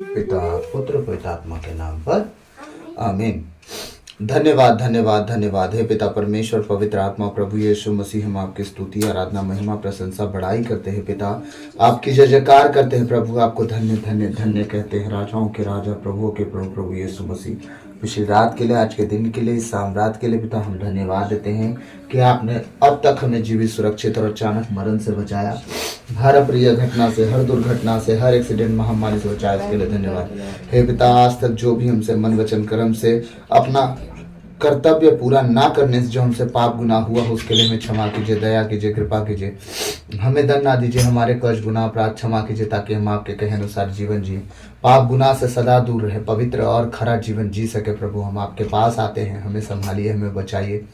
पिता पुत्र पवित्र आत्मा के नाम पर आमीन। धन्यवाद धन्यवाद धन्यवाद हे पिता परमेश्वर पवित्र आत्मा प्रभु यीशु मसीह, हम आपकी स्तुति आराधना महिमा प्रशंसा बढ़ाई करते हैं पिता, आपकी जय जयकार करते हैं प्रभु, आपको धन्य धन्य धन्य कहते हैं। राजाओं के राजा प्रभुओं के प्रभु प्रभु यीशु मसीह, पिछली रात के लिए, आज के दिन के लिए, इस शाम रात के लिए पिता हम धन्यवाद देते हैं कि आपने अब तक हमें जीवित सुरक्षित और अचानक मरण से बचाया, हर अप्रिय घटना से, हर दुर्घटना से, हर एक्सीडेंट महामारी से बचाया, इसके लिए धन्यवाद। हे पिता आज तक जो भी हमसे मन वचन कर्म से अपना कर्तव्य पूरा ना करने से जो हमसे पाप गुनाह हुआ हो, उसके लिए हमें क्षमा कीजिए, दया कीजिए, कृपा कीजिए, हमें दंड ना दीजिए, हमारे कर्ज गुनाह अपराध क्षमा कीजिए, ताकि हम आपके कहे अनुसार जीवन जिए, पाप गुनाह से सदा दूर रहे, पवित्र और खरा जीवन जी सके। प्रभु हम आपके पास आते हैं, हमें संभालिए, हमें बचाइए,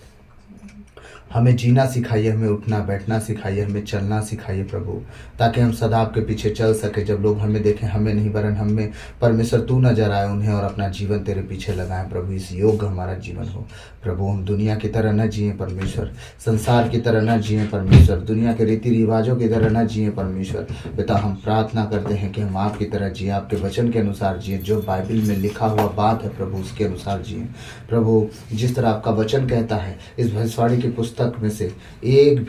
हमें जीना सिखाइए, हमें उठना बैठना सिखाइए, हमें चलना सिखाइए प्रभु, ताकि हम सदा आपके पीछे चल सके। जब लोग हमें देखें, हमें नहीं वरन हमें परमेश्वर तू नजर आए उन्हें, और अपना जीवन तेरे पीछे लगाएं प्रभु, इस योग्य हमारा जीवन हो प्रभु। हम दुनिया की तरह न जिए परमेश्वर, संसार की तरह न जिए परमेश्वर, दुनिया के रीति रिवाजों की तरह न जिए परमेश्वर। पिता हम प्रार्थना करते हैं कि हम आपकी तरह जिए, आपके वचन के अनुसार जिए, जो बाइबल में लिखा हुआ बात है प्रभु उसके अनुसार जिए प्रभु। जिस तरह आपका वचन कहता है, इस भविष्यवाणी की पुस्तक में से एक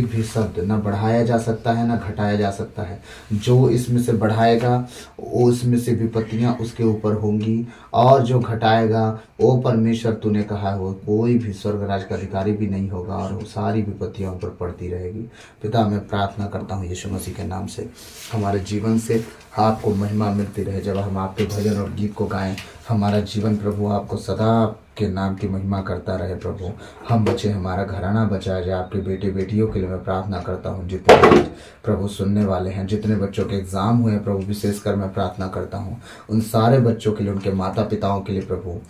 भी शब्द न बढ़ाया जा सकता है न घटाया जा सकता है। जो इसमें से बढ़ाएगा उसमें से विपत्तियां उसके ऊपर होंगी, और जो घटाएगा वो परमेश्वर तूने कहा है वो कोई भी स्वर्ग राज का अधिकारी भी नहीं होगा, और वो सारी विपत्तियां ऊपर पड़ती रहेगी। पिता मैं प्रार्थना करता हूँ यीशु मसीह के नाम से, हमारे जीवन से आपको महिमा मिलती रहे। जब हम आपके भजन और गीत को गाएं, हमारा जीवन प्रभु आपको सदा के नाम की महिमा करता रहे प्रभु। हम बचे, हमारा घराना बचाया जाए। आपके बेटे बेटियों के लिए मैं प्रार्थना करता हूँ, जितने प्रभु सुनने वाले हैं, जितने बच्चों के एग्ज़ाम हुए हैं प्रभु, विशेषकर मैं प्रार्थना करता हूँ उन सारे बच्चों के लिए, उनके माता पिताओं के लिए प्रभु,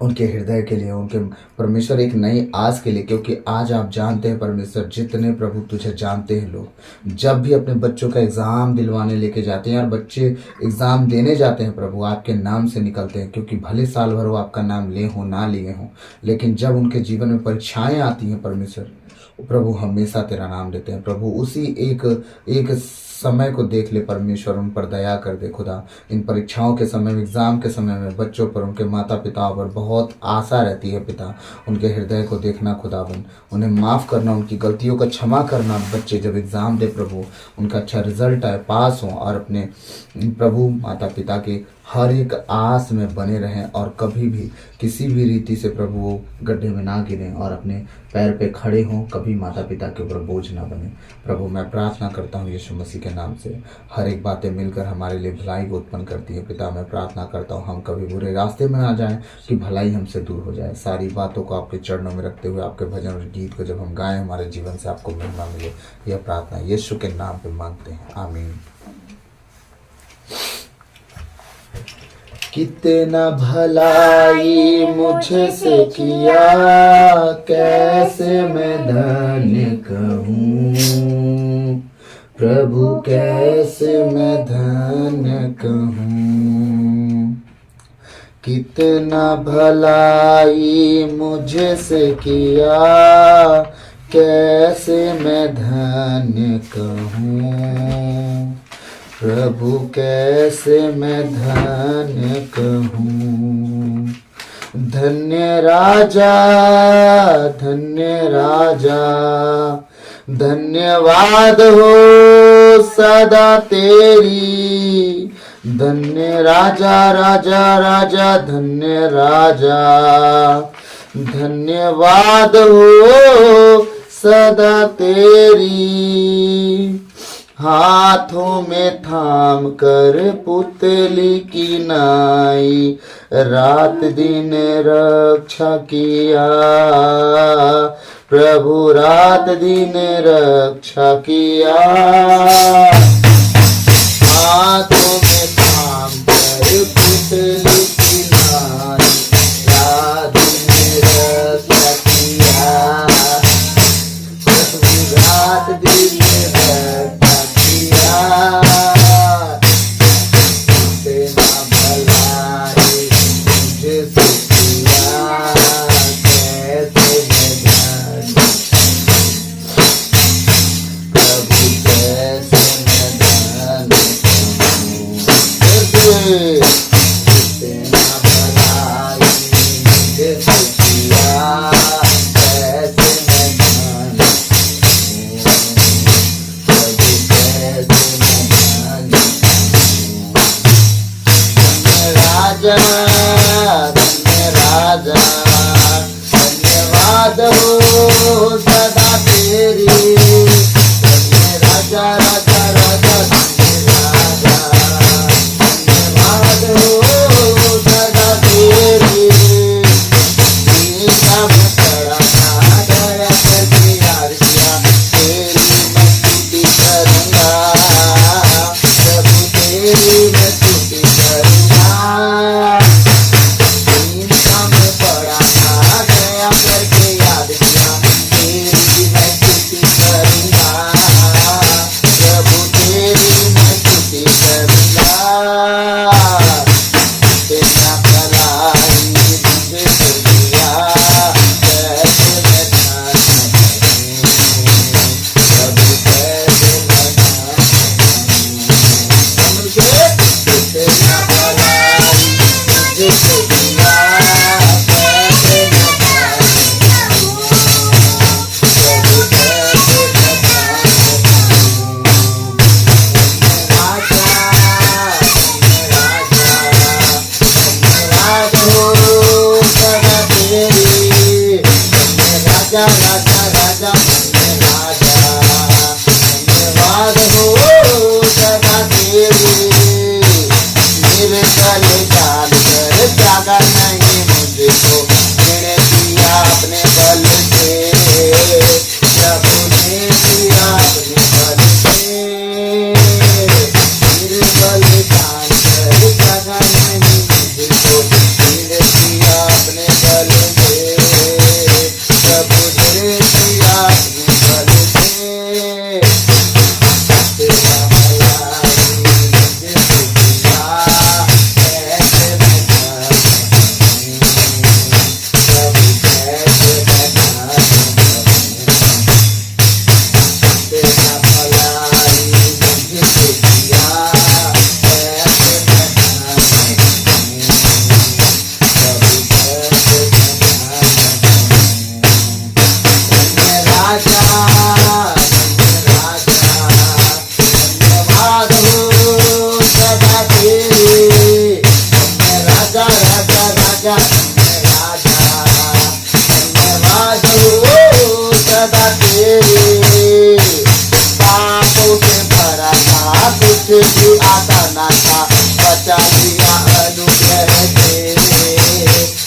उनके हृदय के लिए, उनके परमेश्वर एक नई आस के लिए, क्योंकि आज आप जानते हैं परमेश्वर, जितने प्रभु तुझे जानते हैं लोग जब भी अपने बच्चों का एग्ज़ाम दिलवाने लेके जाते हैं, और बच्चे एग्ज़ाम देने जाते हैं प्रभु आपके नाम से निकलते हैं, क्योंकि भले साल भर वो आपका नाम ले हो ना लिए हों, लेकिन जब उनके जीवन में परीक्षाएँ आती हैं परमेश्वर प्रभु हमेशा तेरा नाम लेते हैं प्रभु। उसी एक समय को देख ले परमेश्वर, उन पर दया कर दे खुदा। इन परीक्षाओं के समय में, एग्ज़ाम के समय में बच्चों पर, उनके माता पिताओं पर बहुत आशा रहती है पिता, उनके हृदय को देखना खुदाबंद, उन्हें माफ़ करना, उनकी गलतियों का क्षमा करना। बच्चे जब एग्ज़ाम दे प्रभु, उनका अच्छा रिजल्ट आए, पास हों, और अपने प्रभु माता पिता की हर एक आस में बने रहें, और कभी भी किसी भी रीति से प्रभु वो गड्ढे में ना गिरें, और अपने पैर पे खड़े हों, कभी माता पिता के ऊपर बोझ ना बने प्रभु। मैं प्रार्थना करता हूँ यीशु मसीह के नाम से, हर एक बातें मिलकर हमारे लिए भलाई को उत्पन्न करती है पिता। मैं प्रार्थना करता हूँ हम कभी बुरे रास्ते में ना जाएं, कि भलाई हमसे दूर हो जाए। सारी बातों को आपके चरणों में रखते हुए, आपके भजन और गीत को जब हम गाएं, हमारे जीवन से आपको महिमा मिले, यह प्रार्थना यीशु के नाम पे मांगते हैं, आमीन। कितना भलाई मुझसे किया, कैसे मैं धन्य कहूँ प्रभु, कैसे मैं धन्य कहूँ। कितना भलाई मुझसे किया, कैसे मैं धन्य कहूँ प्रभु, कैसे मैं धन्य कहूँ। धन्य राजा, धन्य राजा, धन्यवाद हो सदा तेरी। धन्य राजा राजा राजा, धन्य राजा, धन्यवाद हो सदा तेरी। हाथों में थाम कर पुतली की नाई, रात दिन रक्षा किया प्रभु, रात दिन रक्षा किया। हाथों में थाम कर पुतली की नाई, रात दिन रक्षा किया प्रभु, रात दिन रक्षा किया। तेरा भलाई मुझसे किया, कैसे मैं धन्य प्रभु, कैसे मैं धन्य कहूँ। इतना भलाई मुझे तो किया, कैसे मैं जाऊं, प्रभु कैसे मैं जाऊं। राजा राजा धन्यवाद हो सदा तेरी, राजा राजा राजा राजा धन्यवाद हो सदा तेरी। नीचा में पड़ा था दया करके यार किया, तेरी मैं स्तुति करूंगा, प्रभु तेरी मैं स्तुति करूंगा। नीचा में पड़ा था दया करके याद किया, तेरी मैं स्तुति करूंगा, प्रभु तेरी मैं स्तुति करूंगा। तेरा भलाई मुझे तो दिया, कैसे मैं जान सकूं, प्रभु कैसे मैं जान सकूं। तेरा भलाई मुझे तो दिया, कैसे मैं जान सकूं, प्रभु कैसे मैं जान सकूं। राजा धन्यवाद हो सदा तेरी, राजा राजा राजा राजा धन्यवाद हो सदा तेरी। मेरे गले डाल कर जागा नहीं मुझको, मैंने दिया अपने बल से, प्रभु ने दिया अपने बल से। मेरे गले डाल कर जागा नहीं मुझको, मैंने दिया अपने बल से, प्रभु ने दिया अपने बल से। तेरा भलाई मुझे तो दिया, कैसे मैं जान सकूं, प्रभु कैसे मैं जान सकूं। तेरा भलाई मुझे तो दिया, कैसे मैं जान सकूं, प्रभु कैसे मैं जान सकूं। राजा धन्यवाद हो सदा तेरी, राजा राजा राजा राजा धन्यवाद हो सदा तेरी। पापों से भरा था, कुछ भी आता ना था, बचा लिया अनुग्रह से,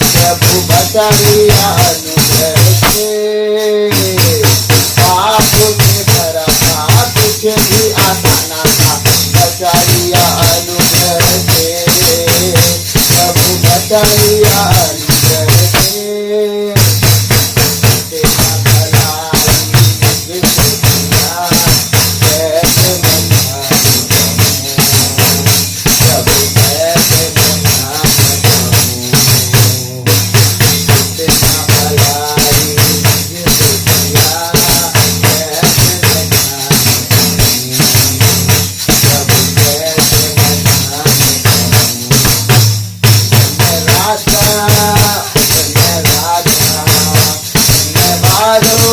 प्रभु बचा लिया अनुग्रह से। पापों से भरा था, कुछ भी आता ना था, बचा लिया अनुग्रह से, प्रभु बचा लिया अनुग्रह से। तेरा भलाई मुझे तो दिया, कैसे मैं जान सकूं, प्रभु कैसे मैं जान सकूं। तेरा भलाई मुझे तो दिया, कैसे मैं जान सकूं, प्रभु कैसे मैं जान सकूं। राजा धन्यवाद हो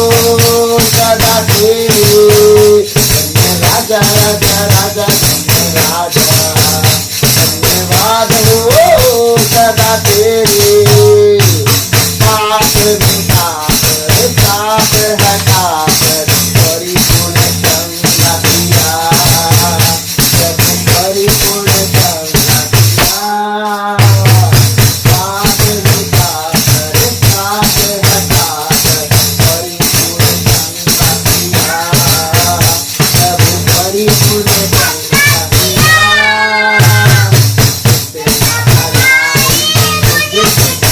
सदा तेरी, राजा राजा राजा राजा धन्यवाद हो सदा तेरी। पाप मिटाकर पाप हटाकर परिपूर्ण गंगा किया, प्रभु परिपूर्ण गंगा किया। पाप मिटाकर पाप हटाकर परिपूर्ण गंगा किया, प्रभु परिपूर्ण गंगा किया। तेरा भलाई मुझे तो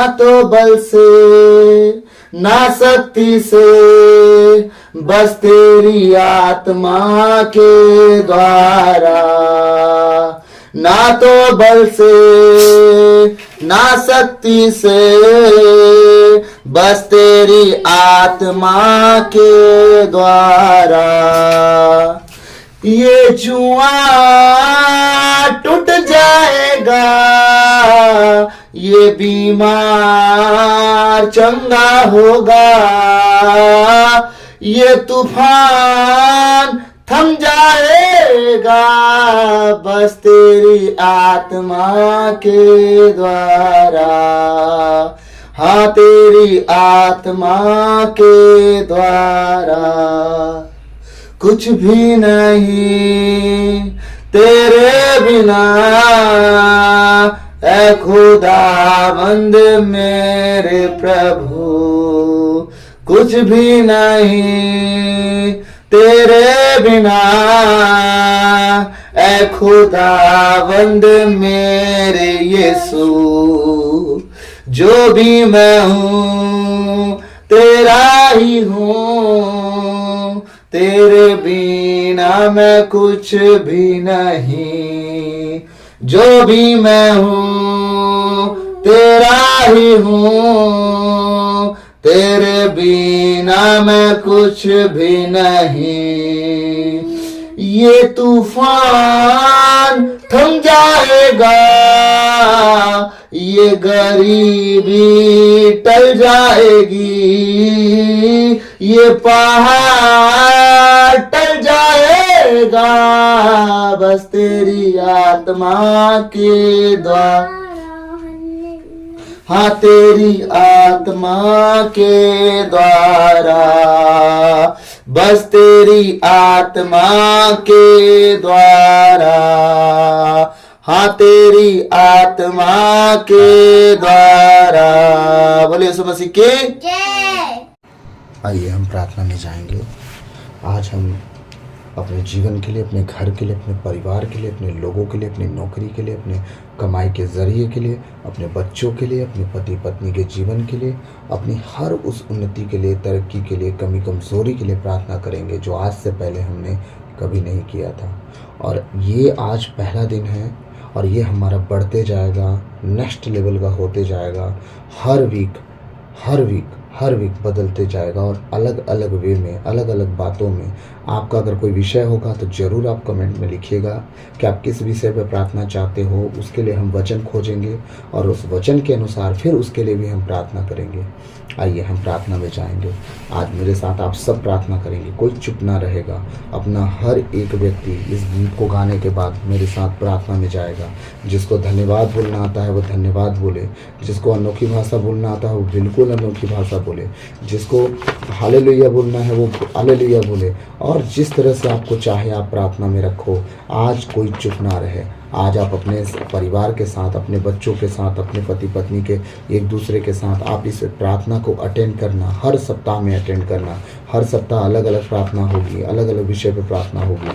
ना तो बल से ना शक्ति से, बस तेरी आत्मा के द्वारा। ना तो बल से ना शक्ति से, बस तेरी आत्मा के द्वारा। ये जुआ टूट जाएगा, ये बीमार चंगा होगा, ये तूफान थम जाएगा, बस तेरी आत्मा के द्वारा। हाँ, तेरी आत्मा के द्वारा। कुछ भी नहीं तेरे बिना, ऐ खुदावंद मेरे प्रभु। कुछ भी नहीं तेरे बिना, ऐ खुदावंद मेरे यीशु। जो भी मैं हूँ तेरा ही हूँ, तेरे बिना मैं कुछ भी नहीं। जो भी मैं हूँ तेरा ही हूँ, तेरे बिना मैं कुछ भी नहीं। ये तूफान थम जाएगा, ये गरीबी टल जाएगी, ये पहाड़ टल जाएगा, बस तेरी आत्मा के द्वारा। हाँ, तेरी आत्मा के द्वारा, बस तेरी आत्मा के द्वारा। हाँ, तेरी आत्मा के द्वारा। बोलिए यीशु मसीह के जय। आइए हम प्रार्थना में जाएंगे। आज हम अपने जीवन के लिए, अपने घर के लिए, अपने परिवार के लिए, अपने लोगों के लिए, अपनी नौकरी के लिए, अपने कमाई के ज़रिए के लिए, अपने बच्चों के लिए, अपने पति पत्नी के जीवन के लिए, अपनी हर उस उन्नति के लिए, तरक्की के लिए, कमी कमज़ोरी के लिए प्रार्थना करेंगे जो आज से पहले हमने कभी नहीं किया था। और ये आज पहला दिन है और ये हमारा बढ़ते जाएगा, नेक्स्ट लेवल का होते जाएगा। हर वीक बदलते जाएगा और अलग अलग वे में, अलग अलग बातों में। आपका अगर कोई विषय होगा तो ज़रूर आप कमेंट में लिखिएगा कि आप किस विषय पर प्रार्थना चाहते हो। उसके लिए हम वचन खोजेंगे और उस वचन के अनुसार फिर उसके लिए भी हम प्रार्थना करेंगे। आइए हम प्रार्थना में जाएंगे। आज मेरे साथ आप सब प्रार्थना करेंगे, कोई चुप ना रहेगा। अपना हर एक व्यक्ति इस गीत को गाने के बाद मेरे साथ प्रार्थना में जाएगा। जिसको धन्यवाद बोलना आता है वो धन्यवाद बोले, जिसको अनोखी भाषा बोलना आता है वो बिल्कुल अनोखी भाषा बोले, जिसको हालेलुया बोलना है वो हालेलुया बोले। और जिस तरह से आपको चाहे आप प्रार्थना में रखो। आज कोई चुप ना रहे। आज आप अपने परिवार के साथ, अपने बच्चों के साथ, अपने पति पत्नी के एक दूसरे के साथ आप इस प्रार्थना को अटेंड करना। हर सप्ताह में अटेंड करना। हर सप्ताह अलग अलग प्रार्थना होगी, अलग अलग विषय पर प्रार्थना होगी।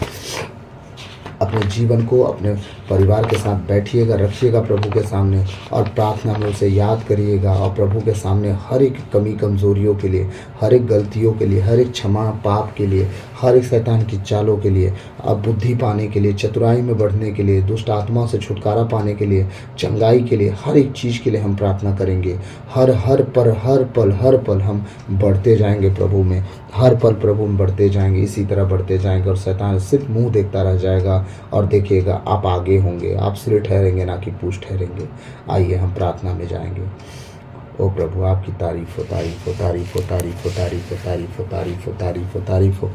अपने जीवन को अपने परिवार के साथ बैठिएगा, रखिएगा प्रभु के सामने और प्रार्थना में उसे याद करिएगा। और प्रभु के सामने हर एक कमी कमज़ोरियों के लिए, हर एक गलतियों के लिए, हर एक क्षमा पाप के लिए, हर एक शैतान की चालों के लिए, अब बुद्धि पाने के लिए, चतुराई में बढ़ने के लिए, दुष्ट आत्मा से छुटकारा पाने के लिए, चंगाई के लिए, हर एक चीज़ के लिए हम प्रार्थना करेंगे। हर पल हम बढ़ते जाएंगे प्रभु में। हर पल प्रभु में बढ़ते जाएंगे, इसी तरह बढ़ते जाएंगे। और शैतान सिर्फ मुंह देखता रह जाएगा और देखिएगा आप आगे होंगे, आप सिर ठहरेंगे ना कि पूछ ठहरेंगे। आइए हम प्रार्थना में जाएंगे। ओ प्रभु, आपकी तारीफ हो, तारीफ हो, तारीफ हो, तारीफ हो, तारीफ हो, तारीफ हो, तारीफ हो, तारीफ हो, तारीफ हो,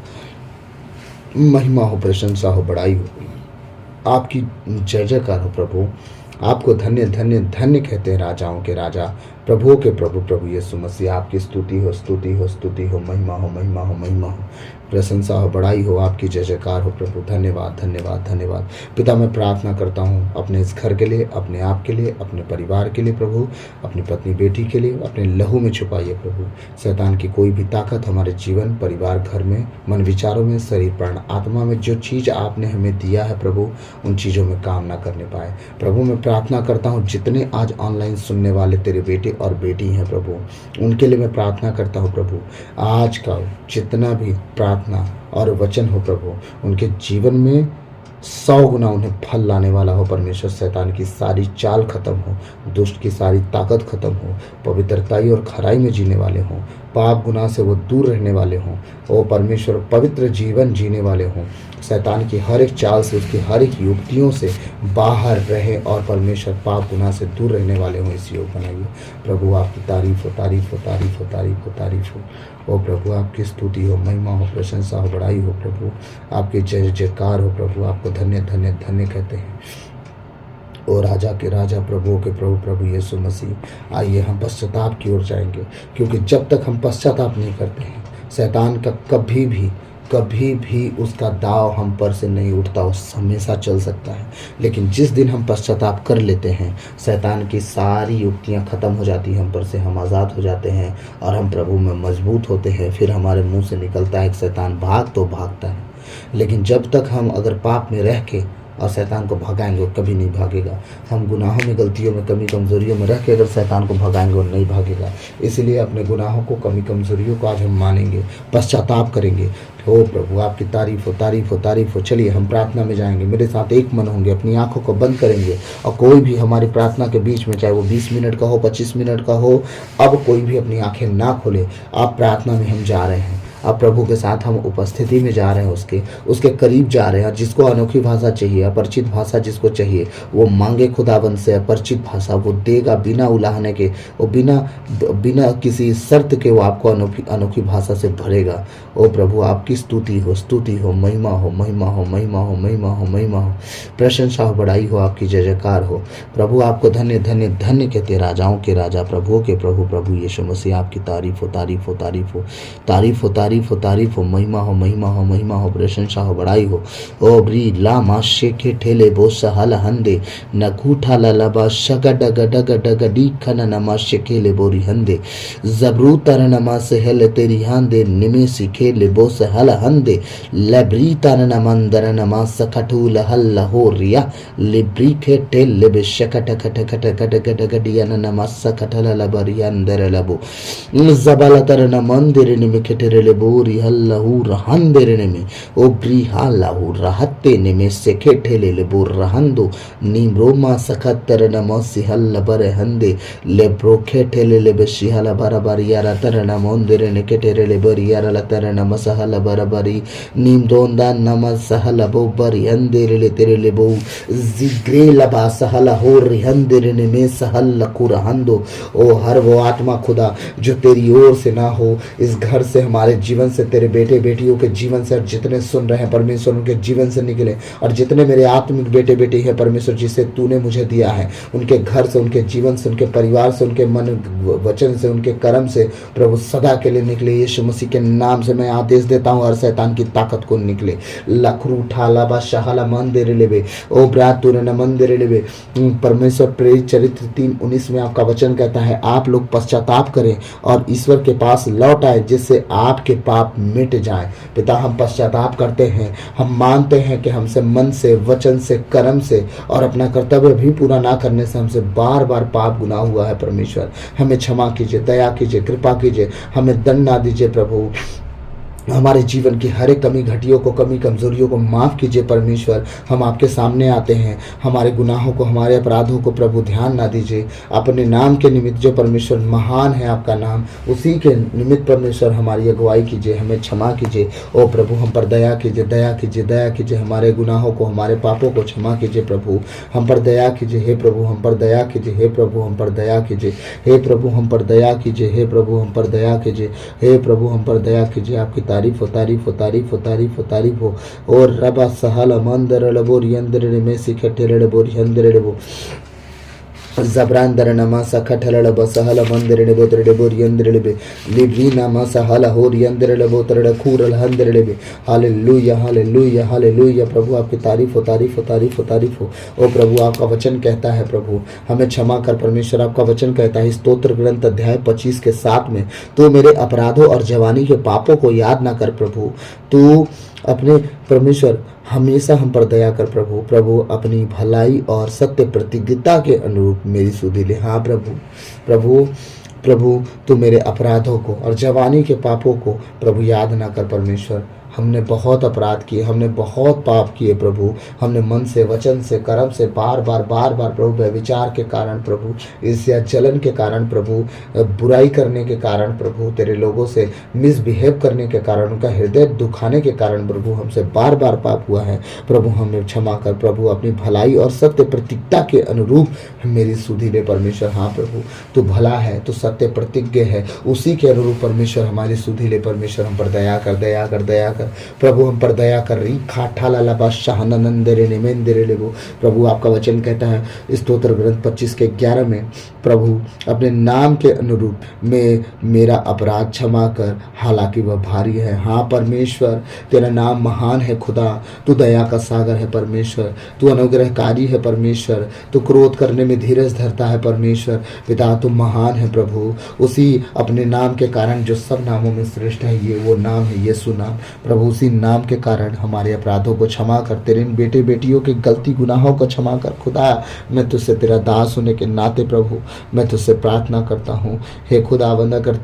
महिमा हो, प्रशंसा हो, बड़ाई हो, आपकी जय जयकार हो प्रभु। आपको धन्य धन्य धन्य कहते हैं, राजाओं के राजा, प्रभुओं के प्रभु, प्रभु यीशु मसीह। आपकी स्तुति हो, स्तुति हो, स्तुति हो, महिमा हो, महिमा हो, महिमा हो, प्रशंसा हो, बड़ाई हो, आपकी जय जयकार हो प्रभु। धन्यवाद धन्यवाद धन्यवाद पिता। मैं प्रार्थना करता हूँ अपने इस घर के लिए, अपने आप के लिए, अपने परिवार के लिए प्रभु, अपनी पत्नी बेटी के लिए। अपने लहू में छुपाइए प्रभु। शैतान की कोई भी ताकत हमारे जीवन, परिवार, घर में, मन विचारों में, शरीर प्राण आत्मा में जो चीज़ आपने हमें दिया है प्रभु, उन चीज़ों में काम ना करने पाए प्रभु। मैं प्रार्थना करता हूँ जितने आज ऑनलाइन सुनने वाले तेरे बेटे और बेटी हैं प्रभु, उनके लिए मैं प्रार्थना करता हूँ प्रभु। आज का जितना भी प्रार्थना और वचन हो प्रभु, उनके जीवन में 100 गुना उन्हें फल लाने वाला हो परमेश्वर। शैतान की सारी चाल खत्म हो, दुष्ट की सारी ताकत खत्म हो, पवित्रताई और खराई में जीने वाले हों, पाप गुनाह से वो दूर रहने वाले हों, ओ परमेश्वर पवित्र जीवन जीने वाले हों, शैतान की हर एक चाल से, उसकी हर एक युक्तियों से बाहर रहे और परमेश्वर पाप गुनाह से दूर रहने वाले हों। इस योग बनाइए प्रभु। आपकी तारीफ हो, तारीफ हो, तारीफ हो, तारीफ हो, तारीफ हो। ओ प्रभु आपकी स्तुति हो, महिमा हो, प्रशंसा हो, बड़ाई हो प्रभु। आपकी जय जयकार हो प्रभु। आपको धन्य धन्य धन्य कहते हैं। ओ राजा के राजा, प्रभु के प्रभु, प्रभु यीशु मसीह, आइए हम पश्चाताप की ओर जाएंगे, क्योंकि जब तक हम पश्चाताप नहीं करते हैं, शैतान का कभी भी उसका दाव हम पर से नहीं उठता। उस हमेशा चल सकता है, लेकिन जिस दिन हम पश्चाताप कर लेते हैं, शैतान की सारी युक्तियां खत्म हो जाती हैं हम पर से, हम आज़ाद हो जाते हैं और हम प्रभु में मजबूत होते हैं। फिर हमारे मुंह से निकलता है कि शैतान भाग, तो भागता है। लेकिन जब तक हम अगर पाप में रह के और शैतान को भगाएंगे, वो कभी नहीं भागेगा। हम गुनाहों में, गलतियों में, कमी कमजोरियों में रह के अगर शैतान को भगाएंगे, वो नहीं भागेगा। इसलिए अपने गुनाहों को, कमी कमजोरियों को आज हम मानेंगे, पश्चाताप करेंगे। हो प्रभु आपकी तारीफ हो, तारीफ हो, तारीफ हो। चलिए हम प्रार्थना में जाएंगे, मेरे साथ एक मन होंगे, अपनी आंखों को बंद करेंगे और कोई भी हमारी प्रार्थना के बीच में, चाहे वो 20 मिनट का हो, 25 मिनट का हो, अब कोई भी अपनी आंखें ना खोले। आप प्रार्थना में हम जा रहे हैं, अब प्रभु के साथ हम उपस्थिति में जा रहे हैं, उसके करीब जा रहे हैं। जिसको अनोखी भाषा चाहिए, अपरिचित भाषा जिसको चाहिए, वो मांगे खुदाबंद से अपरिचित भाषा, वो देगा बिना उलाहने के, वो बिना किसी शर्त के वो आपको अनोखी भाषा से भरेगा। ओ प्रभु आपकी स्तुति हो, स्तुति हो, महिमा हो, महिमा हो, महिमा हो, महिमा हो, महिमा हो, प्रशंसा हो, बड़ाई हो, आपकी जय जयकार हो प्रभु। आपको धन्य धन्य धन्य कहते, राजाओं के राजा, प्रभुओं के प्रभु, प्रभु यीशु मसीह। आपकी तारीफ हो, तारीफ हो, तारीफ हो, तारीफ हो, तारीफ हो, तारीफ हो, महिमा हो, महिमा हो, महिमा हो, प्रशंसा हो, बड़ाई हो। ओ ब्री ला माशे के ठेले बो सहल हंदे न कूठा लबा शग डग डग डग डी खन नमा शेकेले बोरी हंदे जबरू तर नमा सहल तेरी हंदे निमे सिखेले बो सहल हंदे लबरी तर नमंदर नमा सखटू लहल लहोरिया लिब्री के टेल लेबे शकट खट खट खट खट गडिया नमा सखटल लबरी अंदर लबो जबल तर नमंदिर निमे खेटेरे लेबो हल्लहू रहंदेरने में ओ ब्रिहालहू रहते ने में से खेठेले ले बोर रहंदो नीम्रोमा सखतर नमो सिहल बर हंदे ले ब्रो खेठेले ले बशिहल बराबर यारा तर नमोंदेरे ने केटेरे ले बर यारा लतर नम सहल बराबरी नीम दोंदा नम सहल बो बर हंदेरे ले तेरे ले बो जिग्रे लबा सहल हो रिहंदेरे ने में सहल लकु रहंदो। ओ हर वो आत्मा खुदा जो तेरी ओर से ना हो, इस घर से, हमारे जीवन से, तेरे बेटे बेटियों के जीवन से, और जितने सुन रहे हैं परमेश्वर उनके जीवन से निकले, और जितने मेरे आत्मिक बेटे बेटी हैं परमेश्वर जिसे तूने मुझे दिया है, उनके घर से, उनके जीवन से, उनके परिवार से, उनके मन वचन से, उनके कर्म से प्रभु सदा के लिए निकले। यीशु मसीह के नाम से मैं आदेश देता हूँ और शैतान की ताकत को निकले। लखरू ठाला बा शाहला मंदिर लेवे ओ ब्रात तूने न मंदिर लेवे। परमेश्वर प्रेरित चरित्र 3:19 में आपका वचन कहता है, आप लोग पश्चाताप करें और ईश्वर के पास लौट आए जिससे आपके पाप मिट जाए। पिता हम पश्चाताप करते हैं, हम मानते हैं कि हमसे मन से, वचन से, कर्म से और अपना कर्तव्य भी पूरा ना करने से हमसे बार बार पाप गुनाह हुआ है। परमेश्वर हमें क्षमा कीजिए, दया कीजिए, कृपा कीजिए, हमें दंड ना दीजिए प्रभु। हमारे जीवन की हर एक कमी घटियों को, कमी कमजोरियों को माफ़ कीजिए परमेश्वर। हम आपके सामने आते हैं, हमारे गुनाहों को, हमारे अपराधों को प्रभु ध्यान ना दीजिए। अपने नाम के निमित्त जो परमेश्वर महान है आपका नाम, उसी के निमित्त परमेश्वर हमारी अगुवाई कीजिए, हमें क्षमा कीजिए। ओ प्रभु हम पर दया कीजिए, दया कीजिए, दया कीजिए। हमारे गुनाहों को, हमारे पापों को क्षमा कीजिए प्रभु। हम पर दया कीजिए हे प्रभु, हम पर दया कीजिए हे प्रभु, हम पर दया कीजिए हे प्रभु, हम पर दया कीजिए हे प्रभु, हम पर दया कीजिए हे प्रभु, हम पर दया कीजिए। आपकी तारीफ हो, तारीफ हो, तारीफ हो, तारीफ हो, तारीफ हो। और रबा सहल मंदर लबोरी अंदर में सिखटे लबोरी अंदर लबो जबरान दर नमा सखटल लब सहल मंदिर लेबो तर लेबो रियंदर लेबे लिब्री नमा सहल हो रियंदर लेबो तर खूरल हंदर लेबे। Hallelujah, hallelujah, hallelujah. प्रभु आपकी तारीफ हो, तारीफ हो, तारीफ हो, तारीफ हो। ओ प्रभु आपका वचन कहता है प्रभु हमें क्षमा कर परमेश्वर। आपका वचन कहता है स्तोत्र ग्रंथ अध्याय 25 के 7 में, तो मेरे अपराधों और जवानी के पापों को याद ना कर प्रभु। तू अपने परमेश्वर हमेशा हम पर दया कर प्रभु। प्रभु अपनी भलाई और सत्य प्रतिज्ञता के अनुरूप मेरी सुधि ले। हाँ प्रभु, प्रभु प्रभु तू मेरे अपराधों को और जवानी के पापों को प्रभु याद ना कर परमेश्वर। हमने बहुत अपराध किए, हमने बहुत पाप किए प्रभु। हमने मन से, वचन से, कर्म से बार बार प्रभु व्यभिचार के कारण प्रभु, ईर्ष्या जलन के कारण प्रभु, बुराई करने के कारण प्रभु, तेरे लोगों से मिसबिहेव करने के कारण, उनका हृदय दुखाने के कारण प्रभु हमसे बार बार पाप हुआ है प्रभु। हमें क्षमा कर प्रभु। अपनी भलाई और सत्य प्रतिज्ञा के अनुरूप मेरी सुधि ले परमेश्वर। हाँ प्रभु, तू भला है, तू सत्य प्रतिज्ञ है, उसी के अनुरूप परमेश्वर हमारी सुधि ले परमेश्वर। हम पर दया कर, दया कर, दया कर प्रभु। हम पर दया कर रही खाठा लाला बादशाह नंदरे निमेंदरे लेबो प्रभु। आपका वचन कहता है स्तोत्र ग्रंथ 25 के 11 में, प्रभु अपने नाम के अनुरूप में मेरा अपराध क्षमा कर, हालांकि वह भारी है। हाँ परमेश्वर, तेरा नाम महान है खुदा। तू दया का सागर है परमेश्वर, तू अनुग्रहकारी है परमेश्वर, तू क्रोध करने में धीरज धरता है परमेश्वर। पिता तू महान है प्रभु। उसी अपने नाम के कारण जो सब नामों में श्रेष्ठ है, ये वो नाम है यीशु नाम प्रभु। उसी नाम के कारण हमारे अपराधों को क्षमा कर, तेरे इन बेटे बेटियों के गलती गुनाहों को क्षमा कर खुदा। मैं तुझसे तेरा दास होने के नाते प्रभु मैं तुझसे प्रार्थना करता हूँ। हे खुदावंद, अगर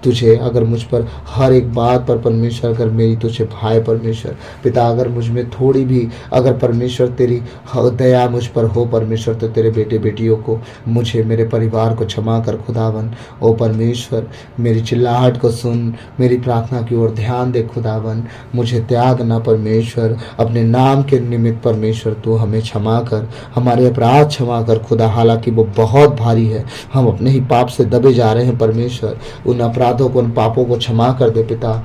तुझे अगर मुझ पर हर एक बात पर परमेश्वर, अगर मेरी तुझे भाई परमेश्वर पिता, अगर मुझ में थोड़ी भी अगर परमेश्वर तेरी दया मुझ पर हो परमेश्वर, तो तेरे बेटे बेटियों को, मुझे, मेरे परिवार को क्षमा कर खुदावन। ओ परमेश्वर, मेरी चिल्लाहट को सुन, मेरी प्रार्थना की ओर ध्यान दे खुदावन। मुझे त्याग ना परमेश्वर, अपने नाम के निमित्त परमेश्वर तू हमें क्षमा कर, हमारे अपराध क्षमा कर खुदा। हालांकि वो बहुत भारी है, हम अपने ही पाप से दबे जा रहे हैं परमेश्वर। उन अपराधों को, उन पापों को क्षमा कर दे पिता,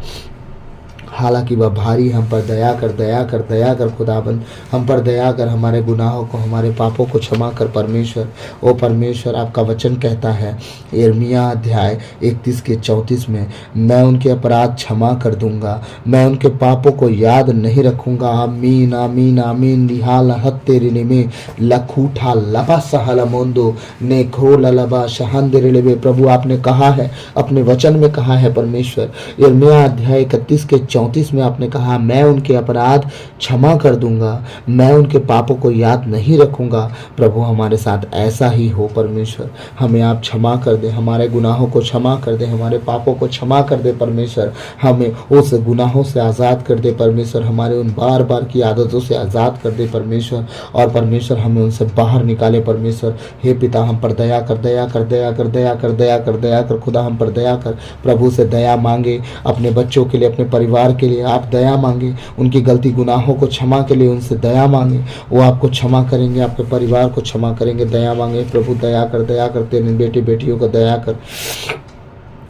हालांकि वह भारी। हम पर दया कर, दया कर, दया कर खुदाबंद। हम पर दया कर, हमारे गुनाहों को, हमारे पापों को क्षमा कर परमेश्वर। ओ परमेश्वर, आपका वचन कहता है यिर्मयाह अध्याय 31 के 34 में, मैं उनके अपराध क्षमा कर दूंगा, मैं उनके पापों को याद नहीं रखूंगा। आमीन आमीन आमीन। लिहाल हत्तेरिने में लखूठा लबा सहल मोंदो ने खोल लबा शहंदरिले। प्रभु आपने कहा है, अपने वचन में कहा है परमेश्वर, यिर्मयाह अध्याय 31 के 34 में आपने कहा, मैं उनके अपराध क्षमा कर दूंगा, मैं उनके पापों को याद नहीं रखूंगा। प्रभु हमारे साथ ऐसा ही हो परमेश्वर। हमें आप क्षमा कर दे, हमारे गुनाहों को क्षमा कर दे, हमारे पापों को क्षमा कर दे परमेश्वर। हमें उस गुनाहों से आज़ाद कर दे परमेश्वर, हमारे उन बार बार की आदतों से आज़ाद कर दे परमेश्वर। और परमेश्वर हमें उनसे बाहर निकाले परमेश्वर। हे पिता, हम पर दया कर, दया कर, दया कर, दया कर, दया कर, दया कर खुदा, हम पर दया कर। प्रभु से दया मांगे, अपने बच्चों के लिए, अपने परिवार के लिए आप दया मांगे, उनकी गलती गुनाहों को क्षमा के लिए उनसे दया मांगे, वो आपको क्षमा करेंगे, आपके परिवार को क्षमा करेंगे। दया मांगे प्रभु, दया कर, दया करते बेटे बेटियों को दया कर।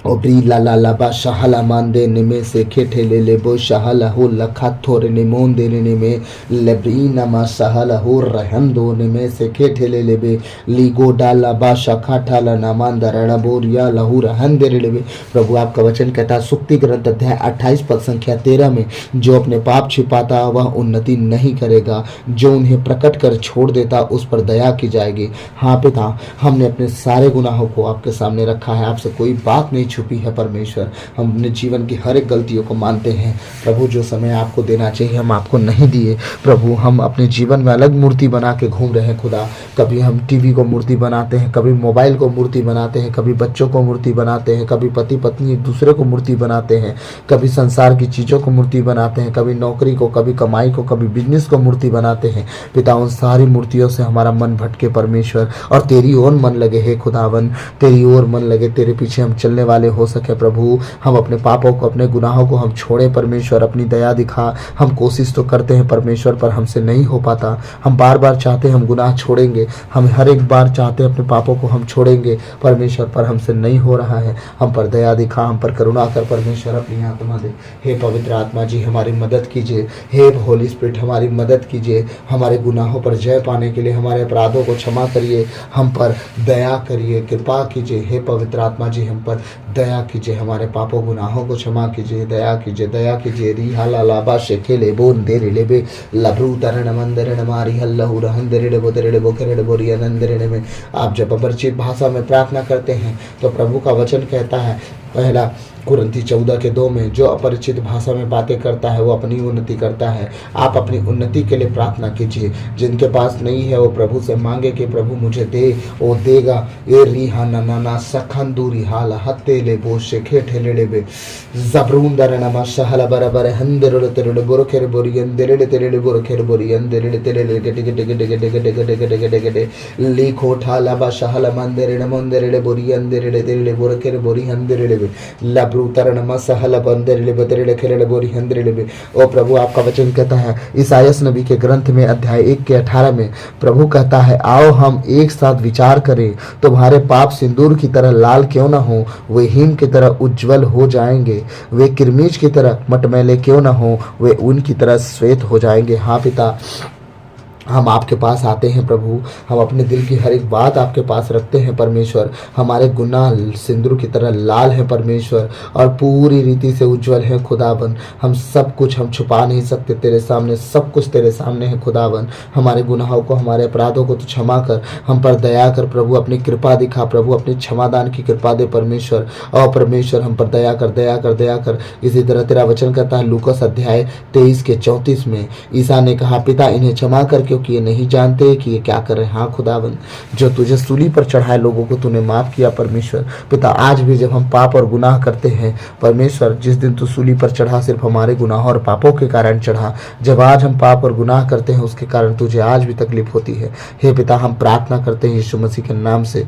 ओब्री लाला लाबा शहला मांदे निमे से खेठे ले ले बो शहला हो लखा थोरे निमोन दे ने में लेब्री नमा शहला हो रहम दो निमे से खेठे ले ले बे लीगो डाला बा शखा ठाला नामान दरणा बोरिया लहू रहन दे ले बे। प्रभु आपका वचन कहता है सुक्ति ग्रंथ अध्याय 28 पद संख्या 13 में, जो अपने पाप छिपाता वह उन्नति नहीं करेगा, जो उन्हें प्रकट कर छोड़ देता उस पर दया की जाएगी। हाँ पिता, हमने अपने सारे गुनाहों को आपके सामने रखा है, आपसे कोई बात नहीं छुपी है परमेश्वर। हम अपने जीवन की हर एक गलतियों को मानते हैं प्रभु। जो समय आपको देना चाहिए हम आपको नहीं दिए प्रभु। हम अपने जीवन में अलग मूर्ति बना के घूम रहे हैं खुदा। कभी हम टीवी को मूर्ति बनाते हैं, कभी मोबाइल को मूर्ति बनाते हैं, कभी बच्चों को मूर्ति बनाते हैं, कभी पति पत्नी एक दूसरे को मूर्ति बनाते हैं, कभी संसार की चीज़ों को मूर्ति बनाते हैं, कभी नौकरी को, कभी कमाई को, कभी बिजनेस को मूर्ति बनाते हैं। पिता, उन सारी मूर्तियों से हमारा मन भटके परमेश्वर, और तेरी ओर मन लगे हे खुदावन, तेरी ओर मन लगे, तेरे पीछे हम चलने वाले हो सके प्रभु। हम अपने पापों को, अपने गुनाहों को हम छोड़े परमेश्वर, अपनी दया दिखा। हम कोशिश तो करते हैं परमेश्वर, पर हमसे नहीं हो पाता। हम बार बार चाहते हैं हम गुनाह छोड़ेंगे, हम हर एक बार चाहते हैं अपने पापों को हम छोड़ेंगे परमेश्वर, पर हमसे नहीं हो रहा है। हम पर दया दिखा, हम पर करुणा कर परमेश्वर, अपनी आत्मा दे। हे पवित्र आत्मा जी, हमारी मदद कीजिए। हे होली स्पिरिट, हमारी मदद कीजिए। हमारे गुनाहों पर जय पाने के लिए हमारे अपराधों को क्षमा करिए, हम पर दया करिए, कृपा कीजिए। हे पवित्र आत्मा जी, हम पर दया कीजिए, हमारे पापों गुनाहों को क्षमा कीजिए, दया कीजिए, दया कीजिए। रिहाला लाबा शेखेले बोन देरे लेबे लब्रू तरण मंदरण मारी हल्लहु रहन देरे लेबो तेरे लेबो करे लेबो रियनंदरे में। आप जब अपरिचित भाषा में प्रार्थना करते हैं तो प्रभु का वचन कहता है पहला कुरिन्थी 14:2 में, जो अपरिचित भाषा में बातें करता है वो अपनी उन्नति करता है। आप अपनी उन्नति के लिए प्रार्थना कीजिए। जिनके पास नहीं है वो प्रभु से मांगे कि प्रभु मुझे दे, वो देगा। ए रिहा ना सखंदूरी हाल हत्ते ले बो शेखे ठेले बे जबरूंदर नमा शहला बराबर हंदरले तेरे बोरखेर बोरी अंदरले तेरे बोरखेर बोरी अंदरले तेरे गटे गटे गटे गटे गटे गटे गटे गटे गटे लिखो ठाला बा शहला मंदरले मंदरले बोरी अंदरले तेरे बोरखेर बोरी अंदरले बे लब्रूतरण मसहल बंदरले बदरले खेले बोरी अंदरले बे। ओ प्रभु, आपका वचन कहता है ईसायास नबी के ग्रंथ में अध्याय 1:18 में, प्रभु कहता है, आओ हम एक साथ विचार करें, तुम्हारे पाप सिंदूर की तरह लाल क्यों ना हो, वे हिम की तरह उज्जवल हो जाएंगे। वे किरमीज की तरह मटमैले क्यों ना हो, वे ऊन की तरह श्वेत हो जाएंगे। हाँ पिता, हम आपके पास आते हैं प्रभु, हम अपने दिल की हर एक बात आपके पास रखते हैं परमेश्वर। हमारे गुनाह सिंदूर की तरह लाल हैं परमेश्वर, और पूरी रीति से उज्जवल हैं खुदावन। हम सब कुछ हम छुपा नहीं सकते तेरे सामने, सब कुछ तेरे सामने है खुदावन। हमारे गुनाहों को, हमारे अपराधों को तो क्षमा कर, हम पर दया कर प्रभु, अपनी कृपा दिखा प्रभु, अपनी क्षमादान की कृपा दे परमेश्वर। और परमेश्वर हम पर दया कर, दया कर, दया कर। इसी तरह तेरा वचन कहता है लूकास अध्याय 23:34 में, ईसा ने कहा, पिता इन्हें क्षमा कर क्योंकि ये नहीं जानते कि ये क्या कर रहे हैं। हाँ खुदावन, जो तुझे सूली पर चढ़ाए लोगों को तूने माफ किया परमेश्वर। पिता, आज भी जब हम पाप और गुनाह करते हैं परमेश्वर, जिस दिन तू सूली पर चढ़ा सिर्फ हमारे गुनाहों और पापों के कारण चढ़ा, जब आज हम पाप और गुनाह करते हैं उसके कारण तुझे आज भी तकलीफ होती है। हे पिता, हम प्रार्थना करते हैं यीशु मसीह के नाम से